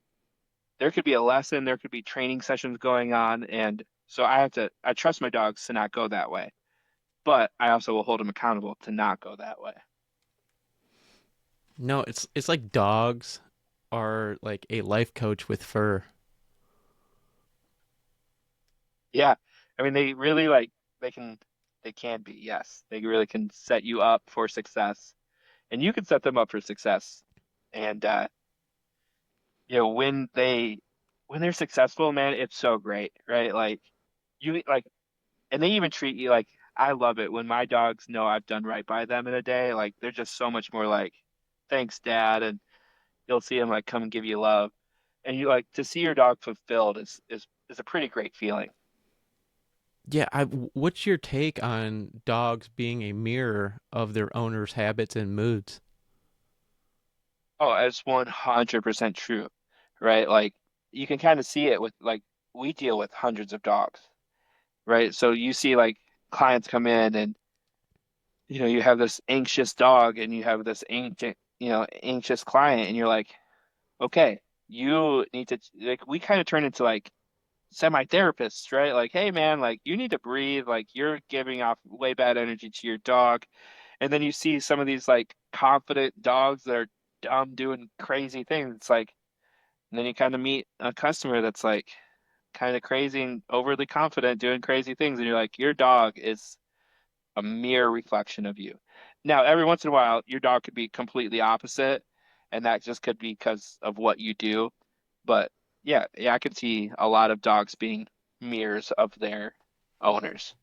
There could be a lesson, there could be training sessions going on. And so I trust my dogs to not go that way, but I also will hold them accountable to not go that way. No, it's like dogs are like a life coach with fur. Yeah. I mean, they really like, they can, they can be, yes. They really can set you up for success and you can set them up for success. And, when they're successful, man, it's so great, right? Like, like, and they even treat you like, I love it when my dogs know I've done right by them in a day. Like, they're just so much more like, thanks, Dad. And you'll see them like come and give you love. And you like to see your dog fulfilled is a pretty great feeling. Yeah, what's your take on dogs being a mirror of their owner's habits and moods? Oh, it's 100% true, right? Like you can kind of see it with like we deal with hundreds of dogs, right? So you see like clients come in and you have this anxious dog and you have this anxious client and you're like, okay, you need to like we kind of turn into like semi-therapists, right? Like, hey man, like you need to breathe, like you're giving off way bad energy to your dog. And then you see some of these like confident dogs that are dumb doing crazy things. It's like, and then you kind of meet a customer that's like kind of crazy and overly confident doing crazy things. And you're like, your dog is a mere reflection of you. Now, every once in a while, your dog could be completely opposite, and that just could be because of what you do. But yeah, I can see a lot of dogs being mirrors of their owners.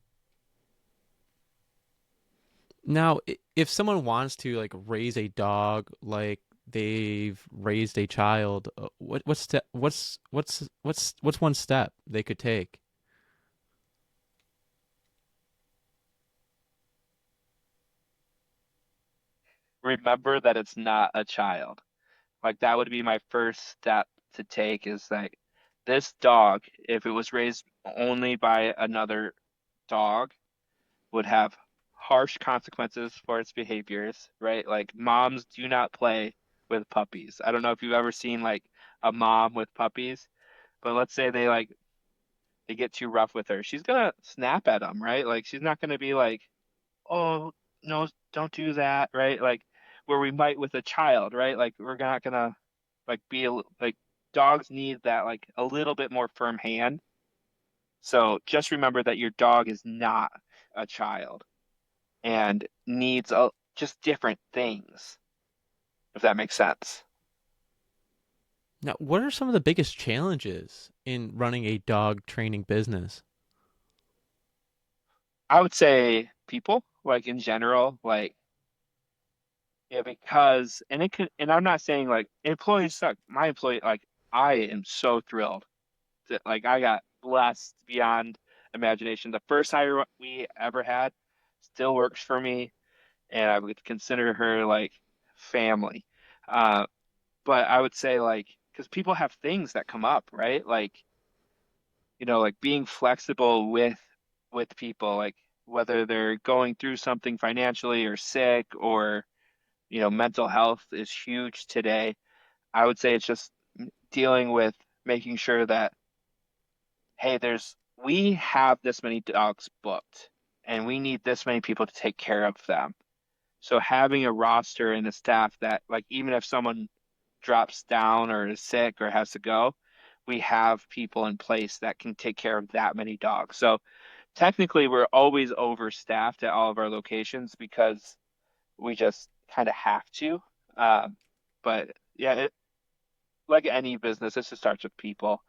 Now, if someone wants to like raise a dog like they've raised a child, what's one step they could take? Remember that it's not a child. Like that would be my first step to take is like this dog, if it was raised only by another dog, would have harsh consequences for its behaviors, right? Like moms do not play with puppies. I don't know if you've ever seen like a mom with puppies, but let's say they get too rough with her. She's gonna snap at them, right? Like she's not gonna be like, "Oh, no, don't do that," right? Like where we might with a child, right? Like we're not gonna like like dogs need that like a little bit more firm hand. So just remember that your dog is not a child and needs just different things, if that makes sense. Now, what are some of the biggest challenges in running a dog training business? I would say people, like in general, like yeah, because and it could and I'm not saying like employees suck. My employee, like I am so thrilled that like I got blessed beyond imagination. The first hire we ever had still works for me, and I would consider her like family. Uh, but I would say like because people have things that come up, right? Like like being flexible with people, like whether they're going through something financially or sick or mental health is huge today. I would say it's just dealing with making sure that, hey, we have this many dogs booked and we need this many people to take care of them. So having a roster and a staff that like even if someone drops down or is sick or has to go, we have people in place that can take care of that many dogs. So technically we're always overstaffed at all of our locations because we just kind of have to. Um, but yeah, like any business, it just starts with people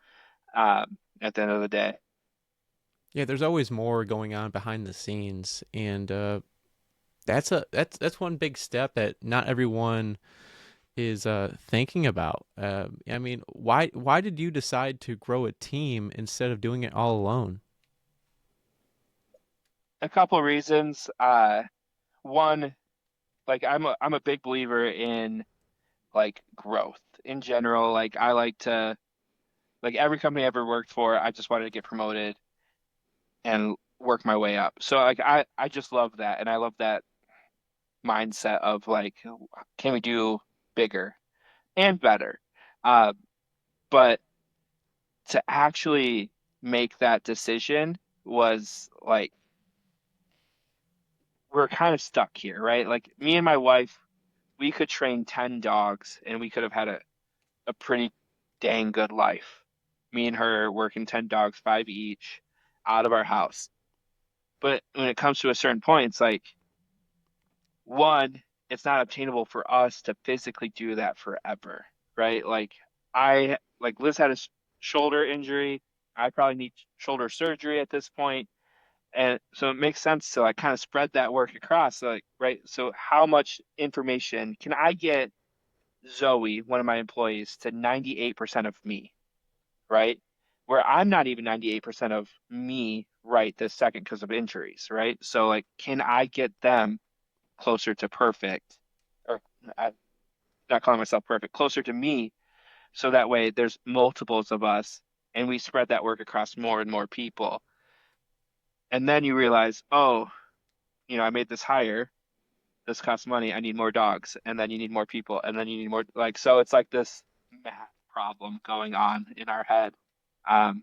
at the end of the day. Yeah, there's always more going on behind the scenes, and that's one big step that not everyone is thinking about. I mean, why did you decide to grow a team instead of doing it all alone? A couple of reasons. One, like I'm a big believer in like growth in general. Like I like to like every company I ever worked for, I just wanted to get promoted and work my way up. So like I just love that and I love that mindset of like can we do bigger and better? Uh, but to actually make that decision was like we're kind of stuck here, right? Like me and my wife, we could train 10 dogs and we could have had a pretty dang good life. Me and her working 10 dogs, five each, out of our house. But when it comes to a certain point, it's like, one, it's not obtainable for us to physically do that forever, right? Like Liz had a shoulder injury. I probably need shoulder surgery at this point. And so it makes sense to like kind of spread that work across, like, right? So how much information can I get Zoe, one of my employees, to 98% of me, right? Where I'm not even 98% of me right this second because of injuries, right? So like, can I get them closer to perfect, or I'm not calling myself perfect, closer to me, so that way there's multiples of us and we spread that work across more and more people. And then you realize, oh, I made this hire. This costs money. I need more dogs. And then you need more people. And then you need more, like, so it's like this math problem going on in our head. Um,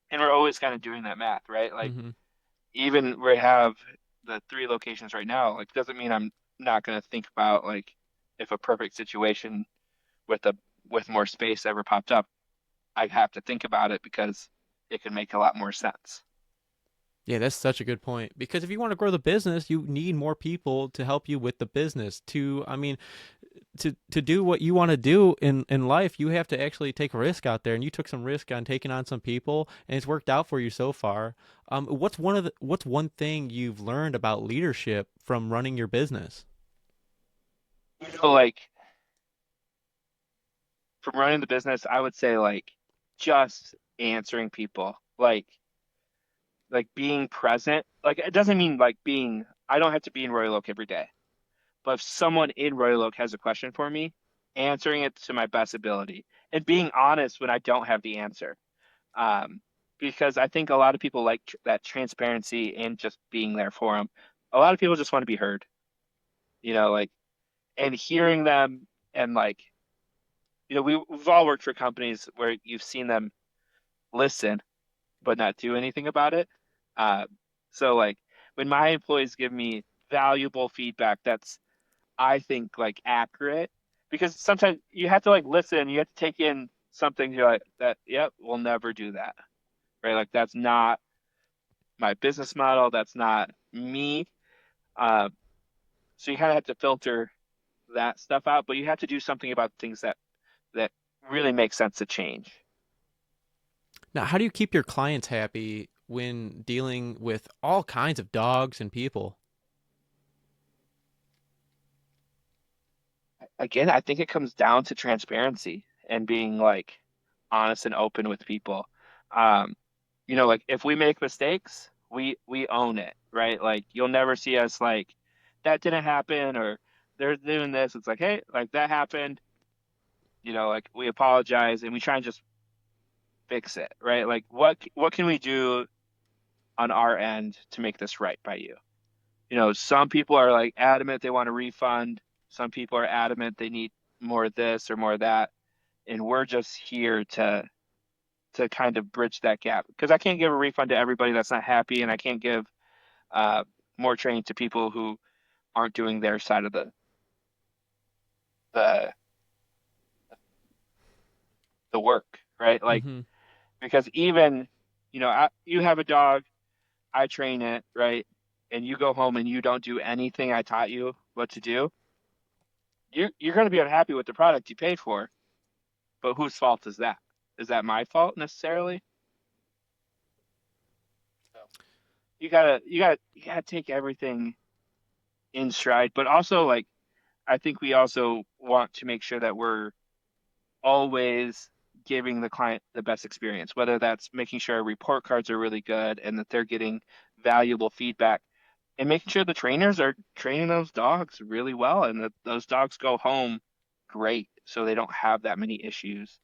and we're always kind of doing that math, right? Like, Hmm. even we have the three locations right now, like, doesn't mean I'm not going to think about, like, if a perfect situation with a with more space ever popped up, I have to think about it because it could make a lot more sense. Yeah, that's such a good point. Because if you want to grow the business, you need more people to help you with the business. I mean, to do what you want to do in life, you have to actually take a risk out there, and you took some risk on taking on some people, and it's worked out for you so far. What's one thing you've learned about leadership from running your business? Like, from running the business, I would say, like, just answering people. Like being present. Like it doesn't mean like I don't have to be in Royal Oak every day. But if someone in Royal Oak has a question for me, answering it to my best ability and being honest when I don't have the answer. Um, because I think a lot of people like that transparency and just being there for them. A lot of people just want to be heard, like, and hearing them. And like, we've all worked for companies where you've seen them listen but not do anything about it. Uh, so like when my employees give me valuable feedback that's I think like accurate, because sometimes you have to like listen, you have to take in something you're like that, yep, we'll never do that. Right? Like that's not my business model, that's not me. Uh, so you kind of have to filter that stuff out, but you have to do something about things that really make sense to change. Now, how do you keep your clients happy when dealing with all kinds of dogs and people? Again, I think it comes down to transparency and being like honest and open with people. Um, like if we make mistakes, we own it, right? Like you'll never see us like that didn't happen or they're doing this. It's like, hey, like that happened, like we apologize and we try and just fix it, right? Like what can we do on our end to make this right by you? Some people are like adamant they want a refund. Some people are adamant they need more of this or more of that. And we're just here to kind of bridge that gap because I can't give a refund to everybody that's not happy, and I can't give uh, more training to people who aren't doing their side of the the work, right? Like Mm-hmm. because even you have a dog, I train it, right? And you go home and you don't do anything I taught you what to do, you're going to be unhappy with the product you paid for. But whose fault is that? Is that my fault necessarily? You gotta take everything in stride, but also like I think we also want to make sure that we're always giving the client the best experience, whether that's making sure our report cards are really good and that they're getting valuable feedback and making sure the trainers are training those dogs really well and that those dogs go home great so they don't have that many issues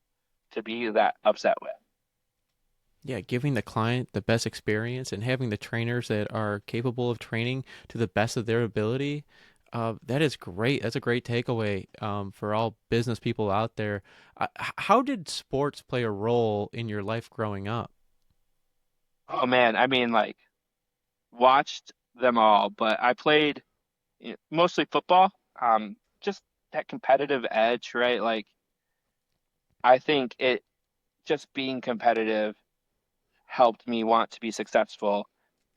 to be that upset with. Yeah, giving the client the best experience and having the trainers that are capable of training to the best of their ability. That is great. That's a great takeaway for all business people out there. How did sports play a role in your life growing up? Oh man, I mean like watched them all, but I played mostly football. Just that competitive edge, right? Like I think it just being competitive helped me want to be successful.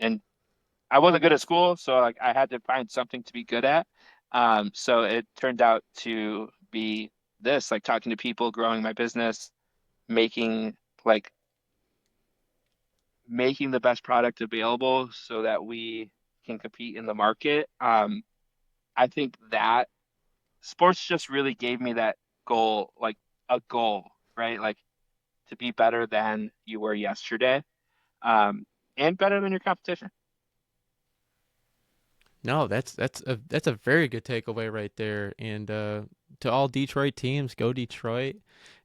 And I wasn't good at school, so like I had to find something to be good at. So it turned out to be this, like talking to people, growing my business, making like making the best product available so that we can compete in the market. I think that sports just really gave me that goal, like a goal, right? Like to be better than you were yesterday, and better than your competition. No, that's a very good takeaway right there. And to all Detroit teams, go Detroit.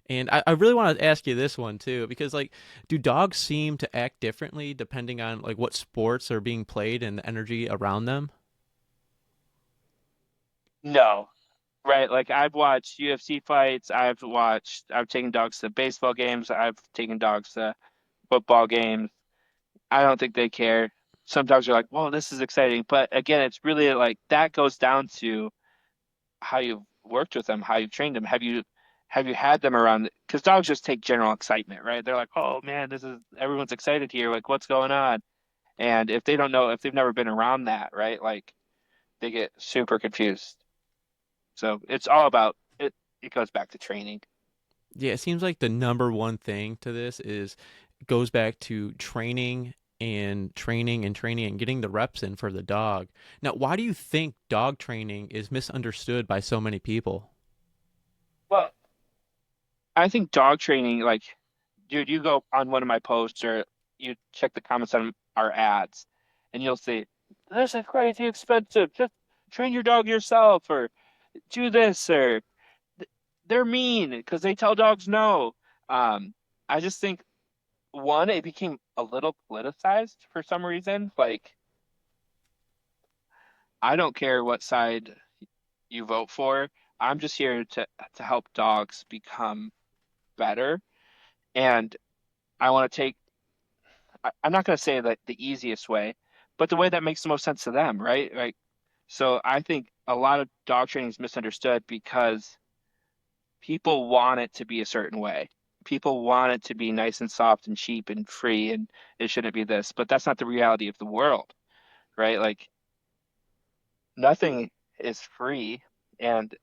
And I really want to ask you this one too, because like, do dogs seem to act differently depending on like what sports are being played and the energy around them? No, right? Like I've watched UFC fights. I've taken dogs to baseball games. I've taken dogs to football games. I don't think they care. Some dogs are like, "Whoa, this is exciting," but again, it's really like that goes down to how you've worked with them, how you've trained them. Have you had them around? Because dogs just take general excitement, right? They're like, "Oh man, this is everyone's excited here. Like, what's going on?" And if they don't know, if they've never been around that, right? Like they get super confused. So it's all about it. It goes back to training. Yeah, it seems like the number one thing to this is goes back to training and training and training and getting the reps in for the dog. Now, why do you think dog training is misunderstood by so many people? Well, I think dog training, like, dude, you go on one of my posts or you check the comments on our ads, and you'll see this is crazy expensive. Just train your dog yourself, or do this, or they're mean because they tell dogs no. Um, I just think one, it became a little politicized for some reason. Like, I don't care what side you vote for. I'm just here to help dogs become better. And I want to take, I'm not going to say like the easiest way, but the way that makes the most sense to them, right? Like, so I think a lot of dog training is misunderstood because people want it to be a certain way. People want it to be nice and soft and cheap and free, and it shouldn't be this, but that's not the reality of the world, right? Like, nothing is free. And,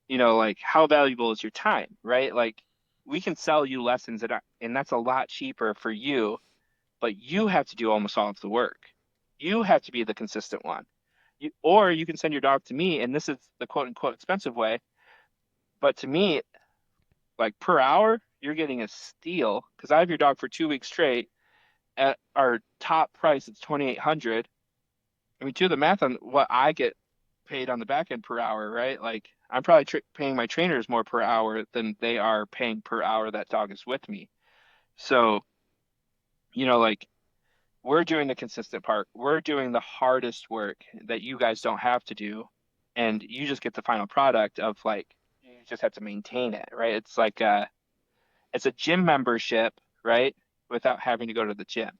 like, how valuable is your time, right? Like, we can sell you lessons and that's a lot cheaper for you, but you have to do almost all of the work. You have to be the consistent one. Or you can send your dog to me, and this is the quote unquote expensive way, but to me, like per hour, you're getting a steal because I have your dog for 2 weeks straight at our top price. It's 2,800. I mean, do the math on what I get paid on the back end per hour, right? Like I'm probably paying my trainers more per hour than they are paying per hour that dog is with me. So, like we're doing the consistent part. We're doing the hardest work that you guys don't have to do, and you just get the final product of like you just have to maintain it, right? It's a gym membership, right? Without having to go to the gym.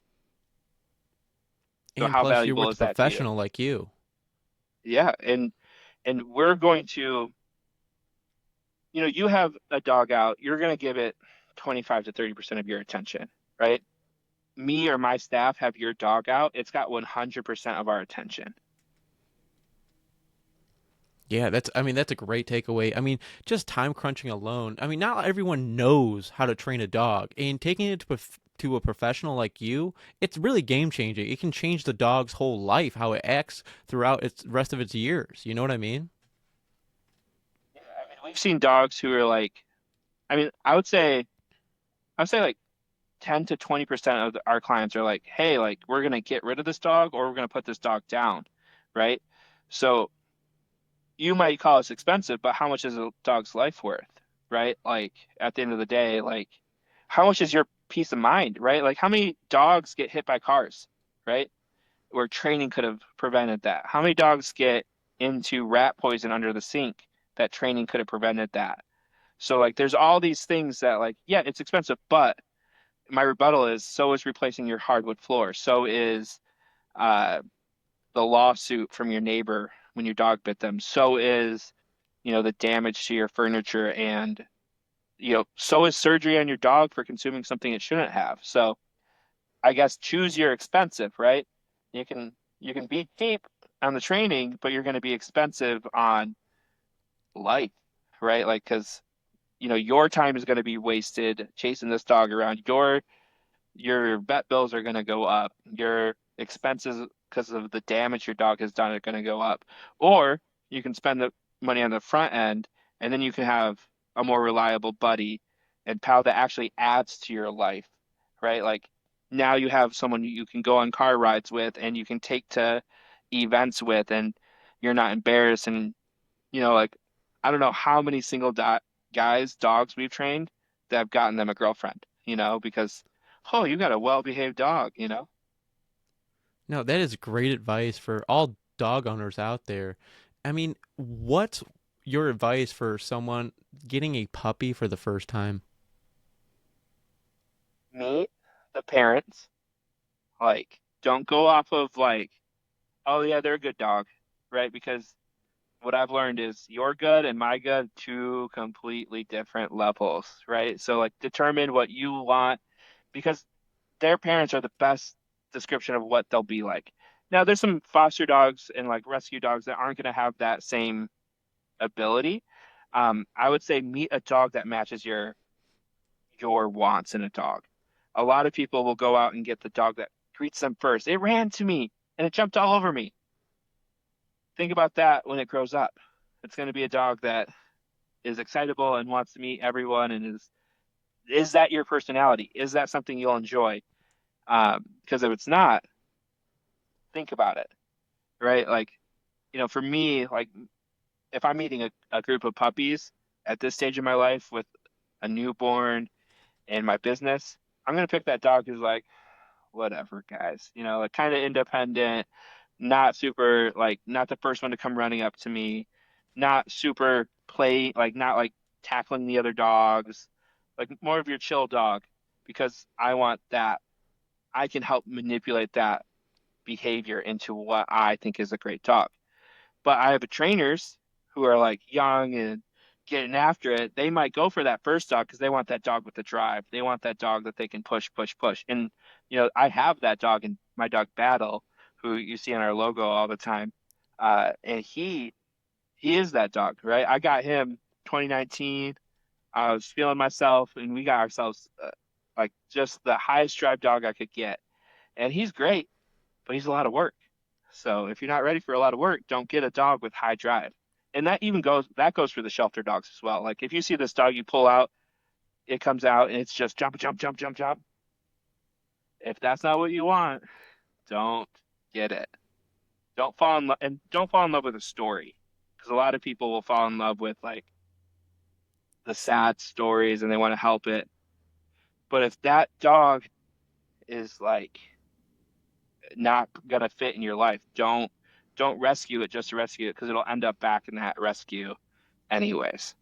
So And how plus, you're valuable with a is that to you? professional like you. Yeah, and we're going to, you have a dog out, you're going to give it 25 to 30% of your attention, right? Me or my staff have your dog out, it's got 100% of our attention. Yeah, that's a great takeaway. I mean, just time crunching alone. I mean, not everyone knows how to train a dog, and taking it to a professional like you, it's really game changing. It can change the dog's whole life, how it acts throughout its rest of its years. You know what I mean? Yeah, I mean, we've seen dogs who are like, I mean, I would say like 10 to 20% of our clients are like, hey, like we're going to get rid of this dog or we're going to put this dog down, right? So you might call us expensive, but how much is a dog's life worth, right? Like at the end of the day, like how much is your peace of mind, right? Like how many dogs get hit by cars, right? Where training could have prevented that. How many dogs get into rat poison under the sink that training could have prevented that? So like there's all these things that like, yeah, it's expensive, but my rebuttal is so is replacing your hardwood floor. So is uh the lawsuit from your neighbor when your dog bit them. So is, the damage to your furniture and, so is surgery on your dog for consuming something it shouldn't have. So I guess choose your expensive, right? You can be cheap on the training, but you're going to be expensive on life, right? Like, because, your time is going to be wasted chasing this dog around. Your vet bills are going to go up. Your expenses because of the damage your dog has done are going to go up. Or you can spend the money on the front end and then you can have a more reliable buddy and pal that actually adds to your life, right? Like now you have someone you can go on car rides with and you can take to events with and you're not embarrassed and like I don't know how many single guys, dogs we've trained that have gotten them a girlfriend, because oh, you got a well-behaved dog. No, that is great advice for all dog owners out there. I mean, what's your advice for someone getting a puppy for the first time? Meet the parents. Like, don't go off of like, oh yeah, they're a good dog, right? Because what I've learned is your good and my good, two completely different levels, right? So like determine what you want because their parents are the best description of what they'll be like. Now, there's some foster dogs and like rescue dogs that aren't going to have that same ability. I would say meet a dog that matches your wants in a dog. A lot of people will go out and get the dog that greets them first. It ran to me and it jumped all over me. Think about that when it grows up. It's going to be a dog that is excitable and wants to meet everyone and is that your personality? Is that something you'll enjoy? Because if it's not, think about it, right? Like, for me, like if I'm meeting a group of puppies at this stage of my life with a newborn and my business, I'm gonna pick that dog who's like, whatever, guys, like kind of independent, not super, like, not the first one to come running up to me, not super. play, like not like tackling the other dogs, like more of your chill dog, because I want that. I can help manipulate that behavior into what I think is a great dog. But I have trainers who are like young and getting after it. They might go for that first dog because they want that dog with the drive. They want that dog that they can push, push, push. And I have that dog in my dog Battle, who you see on our logo all the time. And he is that dog, right? I got him 2019. I was feeling myself, and we got ourselves like just the highest drive dog I could get. And he's great, but he's a lot of work. So if you're not ready for a lot of work, don't get a dog with high drive. And that goes for the shelter dogs as well. Like if you see this dog you pull out, it comes out and it's just jump, jump, jump, jump, jump. If that's not what you want, don't get it. Don't fall in love and don't fall in love with a story, because a lot of people will fall in love with like the sad stories and they want to help it. But if that dog is like not gonna fit in your life, don't rescue it just to rescue it, because it'll end up back in that rescue anyways.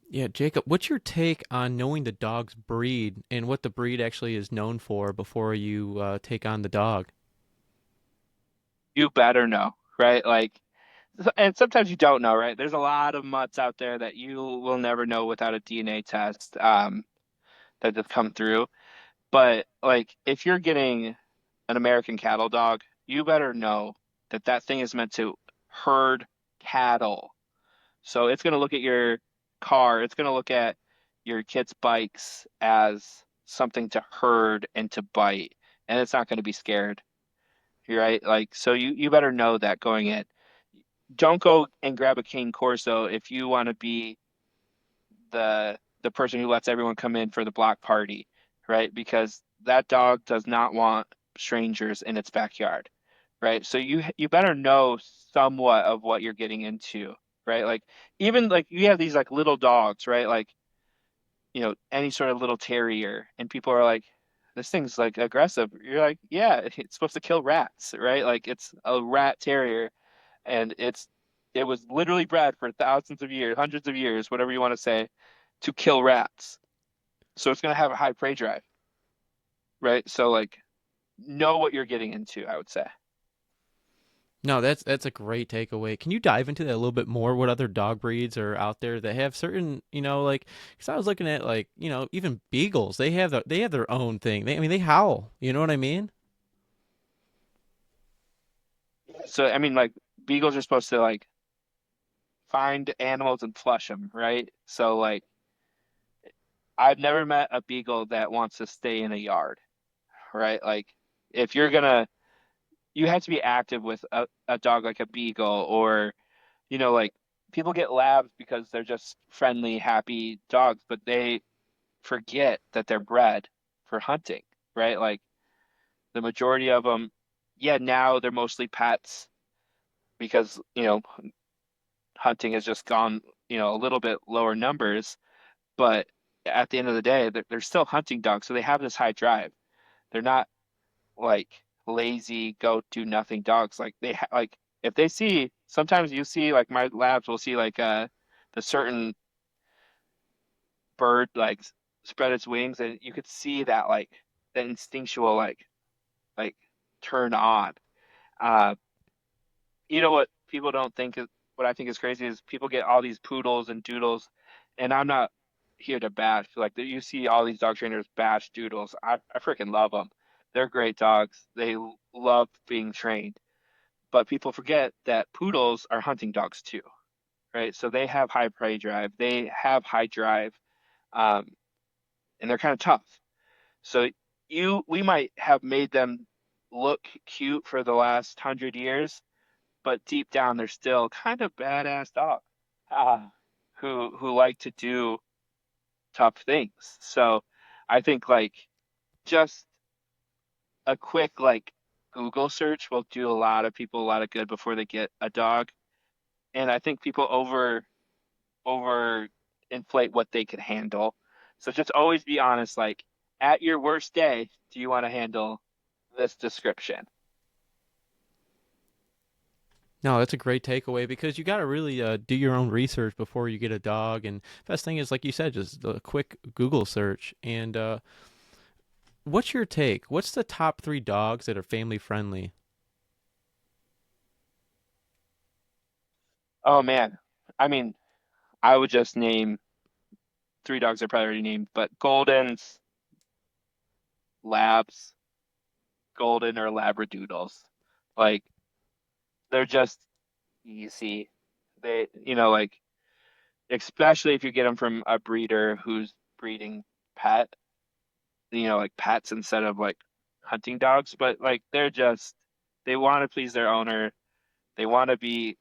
Yeah, Jacob, what's your take on knowing the dog's breed and what the breed actually is known for before you take on the dog? You better know, right? Like, and sometimes you don't know, right? There's a lot of mutts out there that you will never know without a DNA test that just come through. But like, if you're getting an American cattle dog, you better know that that thing is meant to herd cattle. So it's going to look at your car, it's going to look at your kids' bikes as something to herd and to bite, and it's not going to be scared. You're right. Like, so you better know that going in. Don't go and grab a Cane Corso if you want to be the person who lets everyone come in for the block party, right? Because that dog does not want strangers in its backyard, right? So you better know somewhat of what you're getting into, right? Like even like you have these like little dogs, right? Like, any sort of little terrier, and people are like, this thing's like aggressive. You're like, yeah, it's supposed to kill rats, right? Like it's a rat terrier, and it was literally bred for thousands of years, hundreds of years, whatever you want to say, to kill rats. So it's going to have a high prey drive, right? So like know what you're getting into, I would say. No, that's a great takeaway. Can you dive into that a little bit more? What other dog breeds are out there that have certain, like, because I was looking at like, even beagles. They have their own thing. I mean, they howl. You know what I mean? So I mean, like beagles are supposed to like find animals and flush them, right? So like I've never met a beagle that wants to stay in a yard, right? Like if you're gonna, you have to be active with a dog like a beagle, or like people get labs because they're just friendly, happy dogs, but they forget that they're bred for hunting, right? Like the majority of them, yeah, now they're mostly pets because, hunting has just gone, a little bit lower numbers, but at the end of the day, they're still hunting dogs, so they have this high drive. They're not like lazy, go do nothing dogs. Like like if they see, sometimes you see like my labs will see like the certain bird like spread its wings, and you could see that like that instinctual like turn on. Uh, what people don't think is what I think is crazy is people get all these poodles and doodles, and I'm not here to bash. Like you see all these dog trainers bash doodles. I freaking love them. They're great dogs. They love being trained. But people forget that poodles are hunting dogs too, right? So they have high prey drive. They have high drive, um, and they're kind of tough. So we might have made them look cute for the last 100 years, but deep down they're still kind of badass dogs, uh, who like to do tough things. So I think like just a quick like Google search will do a lot of people a lot of good before they get a dog. And I think people over inflate what they can handle. So just always be honest, like at your worst day, do you want to handle this description? No, that's a great takeaway because you got to really do your own research before you get a dog. And best thing is, like you said, just a quick Google search. And what's your take? What's the top three dogs that are family friendly? Oh man. I mean, I would just name three dogs I probably already named, but Goldens, Labs, Golden or Labradoodles. Like they're just easy. Like especially if you get them from a breeder who's breeding pet, like pets instead of like hunting dogs, but like they want to please their owner. They want to be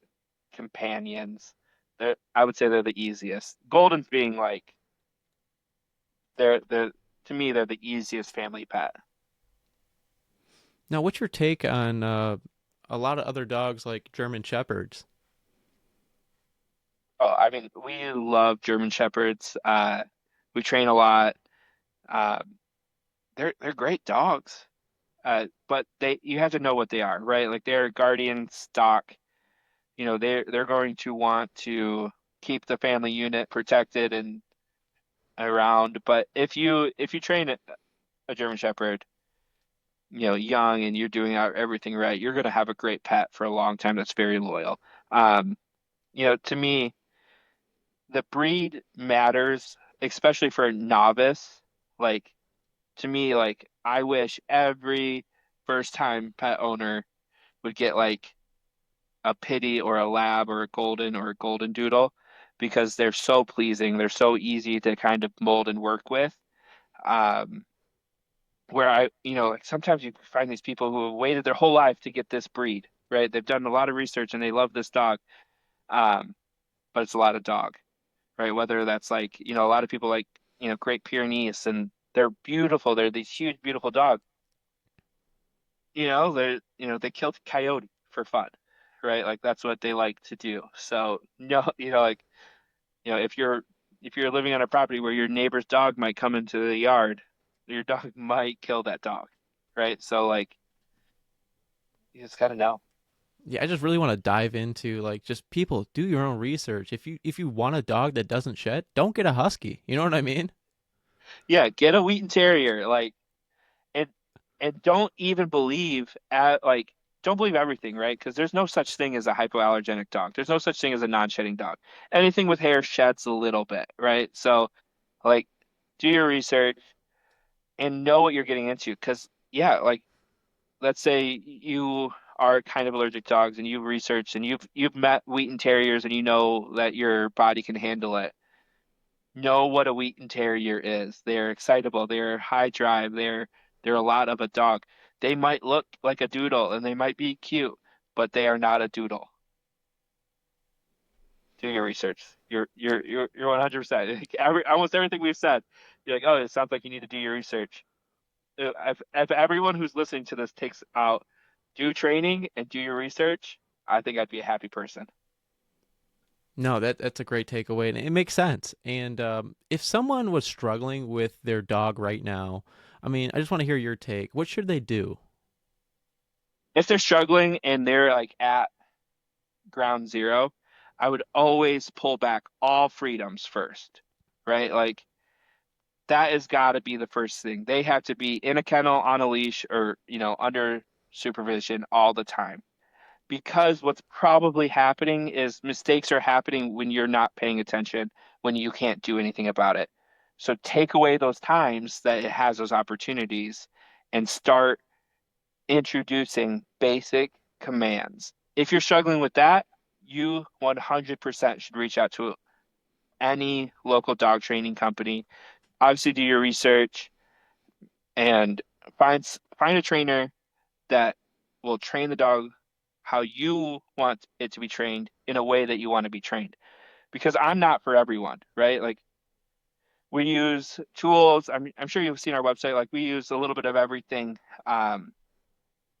companions. I would say they're the easiest. Golden's being like they're to me they're the easiest family pet. Now, what's your take on a lot of other dogs like German Shepherds? Oh, I mean, we love German Shepherds. We train a lot. Um, they're great dogs. But they you have to know what they are, right? Like they're guardian stock. They're going to want to keep the family unit protected and around. But if you train a German Shepherd, young and you're doing everything right, you're going to have a great pet for a long time that's very loyal. Um, to me, the breed matters, especially for a novice. Like to me, like I wish every first time pet owner would get like a pity or a lab or a golden doodle because they're so pleasing. They're so easy to kind of mold and work with. Um, where like sometimes you find these people who have waited their whole life to get this breed, right? They've done a lot of research and they love this dog, um, but it's a lot of dog, right? Whether that's like, a lot of people like, Great Pyrenees and they're beautiful. They're these huge, beautiful dogs. They killed coyote for fun, right? Like that's what they like to do. So no, like if you're living on a property where your neighbor's dog might come into the yard, your dog might kill that dog, right? So like you just gotta know. Yeah, I just really want to dive into like just people do your own research. If you want a dog that doesn't shed, don't get a husky. You know what I mean? Yeah, get a Wheaten Terrier, like and and don't even believe at like don't believe everything, right? Because there's no such thing as a hypoallergenic dog. There's no such thing as a non-shedding dog. Anything with hair sheds a little bit, right? So like do your research and know what you're getting into. Because yeah, like let's say you are kind of allergic to dogs and you've researched and you've met Wheaten Terriers and you know that your body can handle it. Know what a Wheaten Terrier is. They're excitable, they're high drive, they're a lot of a dog. They might look like a doodle and they might be cute, but they are not a doodle. Do your research. You're 100%. Almost everything we've said, you're like, oh, it sounds like you need to do your research. If everyone who's listening to this takes out do training and do your research, I think I'd be a happy person. No, that's a great takeaway, and it makes sense. And if someone was struggling with their dog right now, I mean, I just want to hear your take. What should they do? If they're struggling and they're like at ground zero, I would always pull back all freedoms first, right? Like that has got to be the first thing. They have to be in a kennel on a leash or, under supervision all the time. Because what's probably happening is mistakes are happening when you're not paying attention, when you can't do anything about it. So take away those times that it has those opportunities and start introducing basic commands. If you're struggling with that, you 100% should reach out to any local dog training company. Obviously, do your research and find a trainer that will train the dog how you want it to be trained in a way that you want to be trained. Because I'm not for everyone, right? Like we use tools. I'm sure you've seen our website. Like we use a little bit of everything, and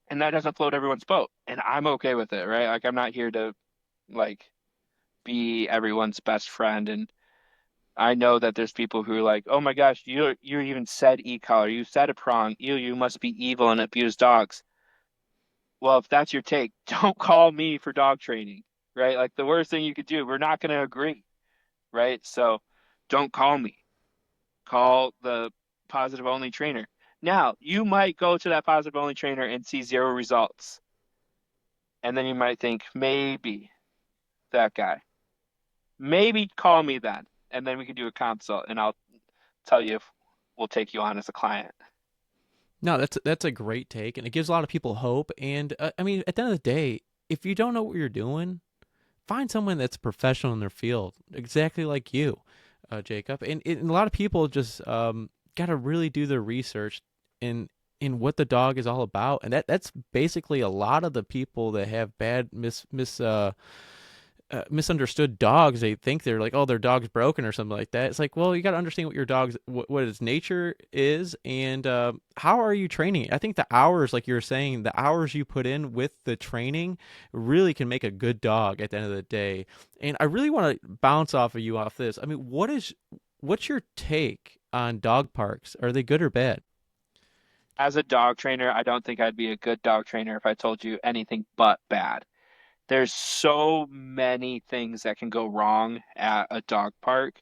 that doesn't float everyone's boat. And I'm okay with it, right? Like I'm not here to like be everyone's best friend. And I know that there's people who are like, oh my gosh, you even said e-collar, you said a prong, you must be evil and abuse dogs. Well, if that's your take, don't call me for dog training, right? Like the worst thing you could do, we're not going to agree, right? So don't call me. Call the positive only trainer. Now, you might go to that positive only trainer and see zero results. And then you might think, maybe that guy. Maybe call me then. And then we can do a consult and I'll tell you if we'll take you on as a client. No, that's a great take, and it gives a lot of people hope. And I mean, at the end of the day, if you don't know what you're doing, find someone that's professional in their field, exactly like you, Jacob. And a lot of people just got to really do their research in what the dog is all about, and that's basically a lot of the people that have bad misunderstood dogs. They think they're like, oh, their dog's broken or something like that. It's like, well, you got to understand what your dog's what its nature is, and how are you training it. I think the hours, like you're saying, the hours you put in with the training really can make a good dog at the end of the day. And I really want to bounce off of you off this. I mean, what's your take on dog parks? Are they good or bad? As a dog trainer, I don't think I'd be a good dog trainer if I told you anything but bad. There's so many things that can go wrong at a dog park.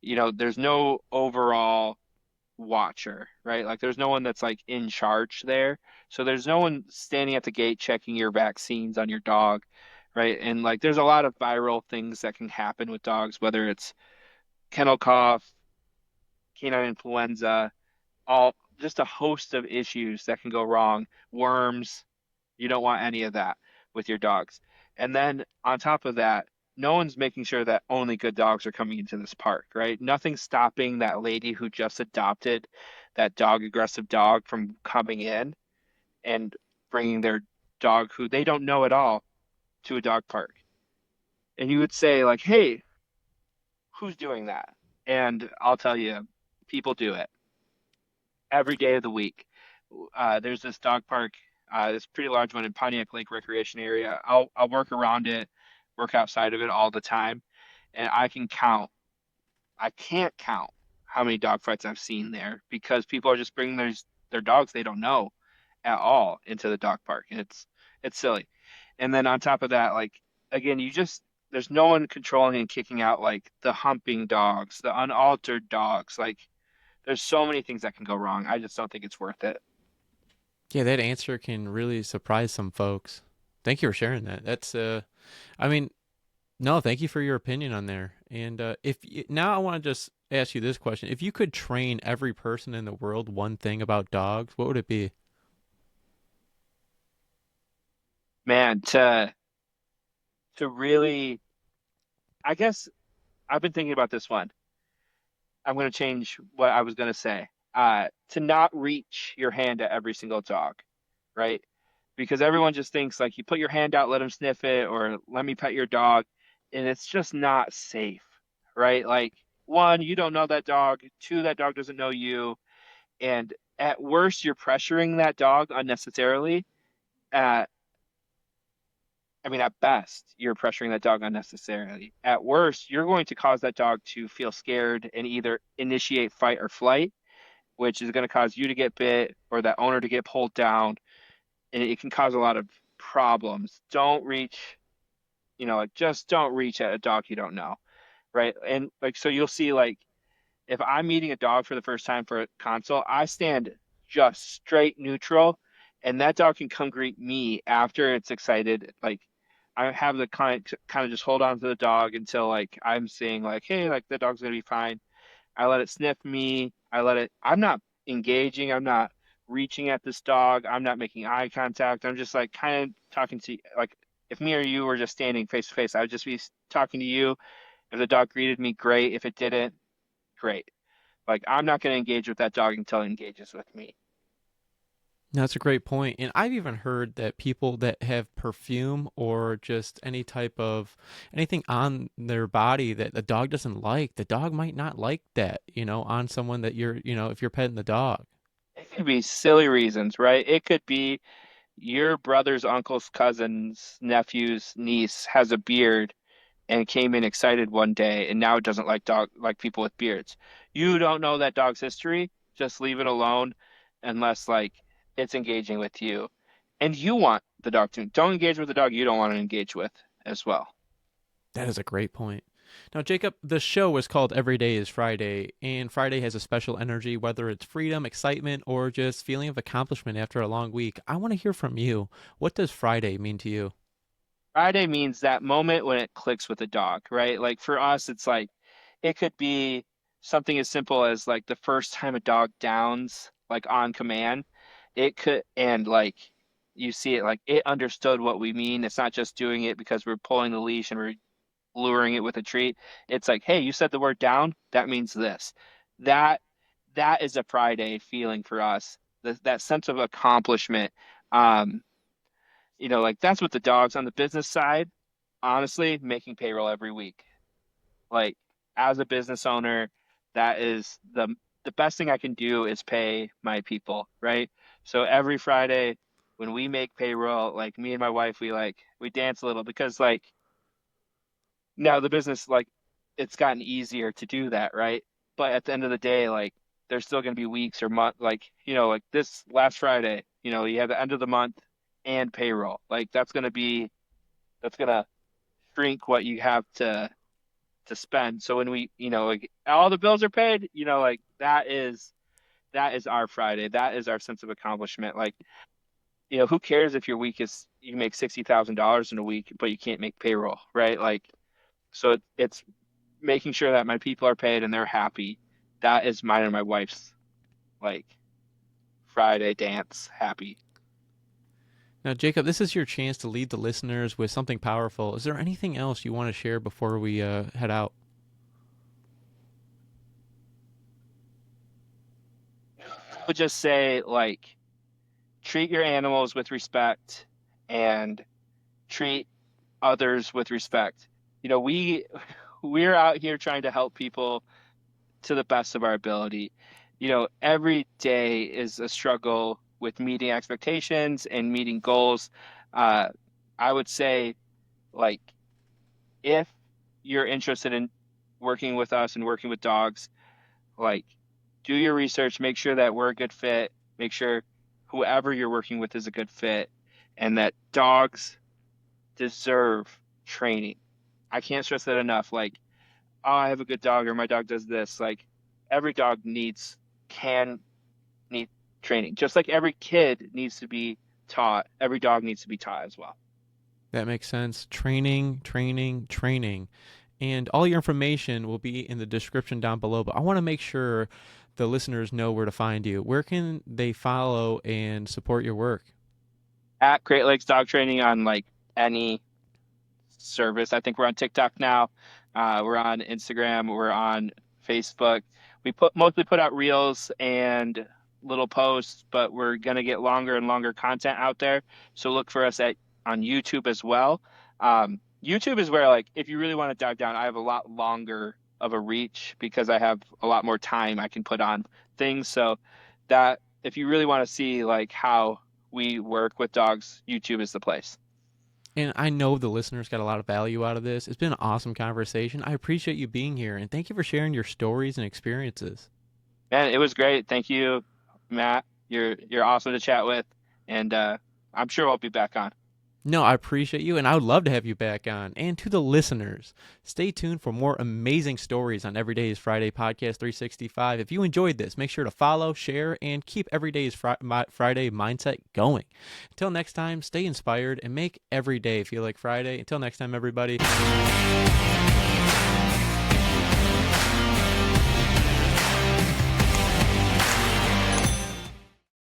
There's no overall watcher, right? Like there's no one that's like in charge there. So there's no one standing at the gate checking your vaccines on your dog, right? And like there's a lot of viral things that can happen with dogs, whether it's kennel cough, canine influenza, all just a host of issues that can go wrong. Worms, you don't want any of that with your dogs. And then on top of that, no one's making sure that only good dogs are coming into this park, right? Nothing's stopping that lady who just adopted that dog aggressive dog from coming in and bringing their dog who they don't know at all to a dog park. And you would say like, "Hey, who's doing that?" And I'll tell you, people do it every day of the week. There's this dog park, this pretty large one in Pontiac Lake Recreation Area. I'll work around it, work outside of it all the time, and I can't count how many dog fights I've seen there because people are just bringing their dogs they don't know at all into the dog park, and it's silly. And then on top of that, like again, there's no one controlling and kicking out like the humping dogs, the unaltered dogs. Like there's so many things that can go wrong. I just don't think it's worth it. Yeah, that answer can really surprise some folks. Thank you for sharing that. That's I mean, no, thank you for your opinion on there. And now I want to just ask you this question: if you could train every person in the world one thing about dogs, what would it be? Man, to really, I guess I've been thinking about this one. I'm going to change what I was going to say. To not reach your hand at every single dog, right? Because everyone just thinks like you put your hand out, let them sniff it, or let me pet your dog, and it's just not safe, right? Like one, you don't know that dog. Two, that dog doesn't know you, and at worst, you're pressuring that dog unnecessarily. At I mean, at best, you're pressuring that dog unnecessarily. At worst, you're going to cause that dog to feel scared and either initiate fight or flight, which is going to cause you to get bit or that owner to get pulled down. And it can cause a lot of problems. Don't reach, like just don't reach at a dog you don't know. Right. And like, so you'll see, like, if I'm meeting a dog for the first time for a consult, I stand just straight neutral, and that dog can come greet me after it's excited. Like I have the client kind of just hold on to the dog until like I'm saying like, hey, like the dog's gonna be fine. I let it sniff me. I'm not engaging. I'm not reaching at this dog. I'm not making eye contact. I'm just like kind of talking to like if me or you were just standing face to face, I would just be talking to you. If the dog greeted me, great. If it didn't, great. Like I'm not going to engage with that dog until it engages with me. No, that's a great point. And I've even heard that people that have perfume or just any type of anything on their body that the dog doesn't like, the dog might not like that, on someone that if you're petting the dog. It could be silly reasons, right? It could be your brother's uncle's cousin's nephew's niece has a beard and came in excited one day and now it doesn't like people with beards. You don't know that dog's history, just leave it alone unless like it's engaging with you. and you want the dog to. Don't engage with the dog you don't want to engage with as well. That is a great point. Now, Jacob, the show is called Every Day is Friday, and Friday has a special energy, whether it's freedom, excitement, or just feeling of accomplishment after a long week. I want to hear from you. What does Friday mean to you? Friday means that moment when it clicks with the dog, right? Like for us, it's like it could be something as simple as like the first time a dog downs, like on command. It could, and like you see it, like it understood what we mean. It's not just doing it because we're pulling the leash and we're luring it with a treat. It's like, hey, you said the word down, that means this. That that is a Friday feeling for us. That sense of accomplishment. Um, like that's what the dogs on the business side, honestly, making payroll every week. Like as a business owner, that is the best thing I can do is pay my people, right? So every Friday when we make payroll, like me and my wife, we dance a little because like now the business like it's gotten easier to do that, right? But at the end of the day, like there's still going to be weeks or month, like like this last Friday, you have the end of the month and payroll. Like that's gonna shrink what you have to spend. So when we, like all the bills are paid, like that is our Friday. That is our sense of accomplishment. Like, who cares if your week is you make $60,000 in a week, but you can't make payroll, right? Like, so it's making sure that my people are paid and they're happy. That is mine and my wife's like Friday dance happy. Now, Jacob, this is your chance to lead the listeners with something powerful. Is there anything else you want to share before we head out? I would just say like treat your animals with respect and treat others with respect. We're out here trying to help people to the best of our ability. Every day is a struggle with meeting expectations and meeting goals. Uh, I would say, like, if you're interested in working with us and working with dogs, like, do your research, make sure that we're a good fit, make sure whoever you're working with is a good fit, and that dogs deserve training. I can't stress that enough. Like, oh, I have a good dog or my dog does this. Like, every dog can need training. Just like every kid needs to be taught, every dog needs to be taught as well. That makes sense. Training, training, training. And all your information will be in the description down below. But I want to make sure the listeners know where to find you. Where can they follow and support your work? At Great Lakes Dog Training on like any service. I think we're on TikTok now. We're on Instagram. We're on Facebook. We mostly put out reels and little posts, but we're gonna get longer and longer content out there. So look for us on YouTube as well. YouTube is where like if you really want to dive down, I have a lot longer of a reach because I have a lot more time I can put on things. So that if you really want to see like how we work with dogs, YouTube is the place. And I know the listeners got a lot of value out of this. It's been an awesome conversation. I appreciate you being here and thank you for sharing your stories and experiences. Man, it was great. Thank you, Matt. You're awesome to chat with, and I'm sure I'll be back on. No, I appreciate you, and I would love to have you back on. And to the listeners, stay tuned for more amazing stories on Every Day is Friday Podcast 365. If you enjoyed this, make sure to follow, share, and keep Every Day is Friday mindset going. Until next time, stay inspired and make every day feel like Friday. Until next time, everybody.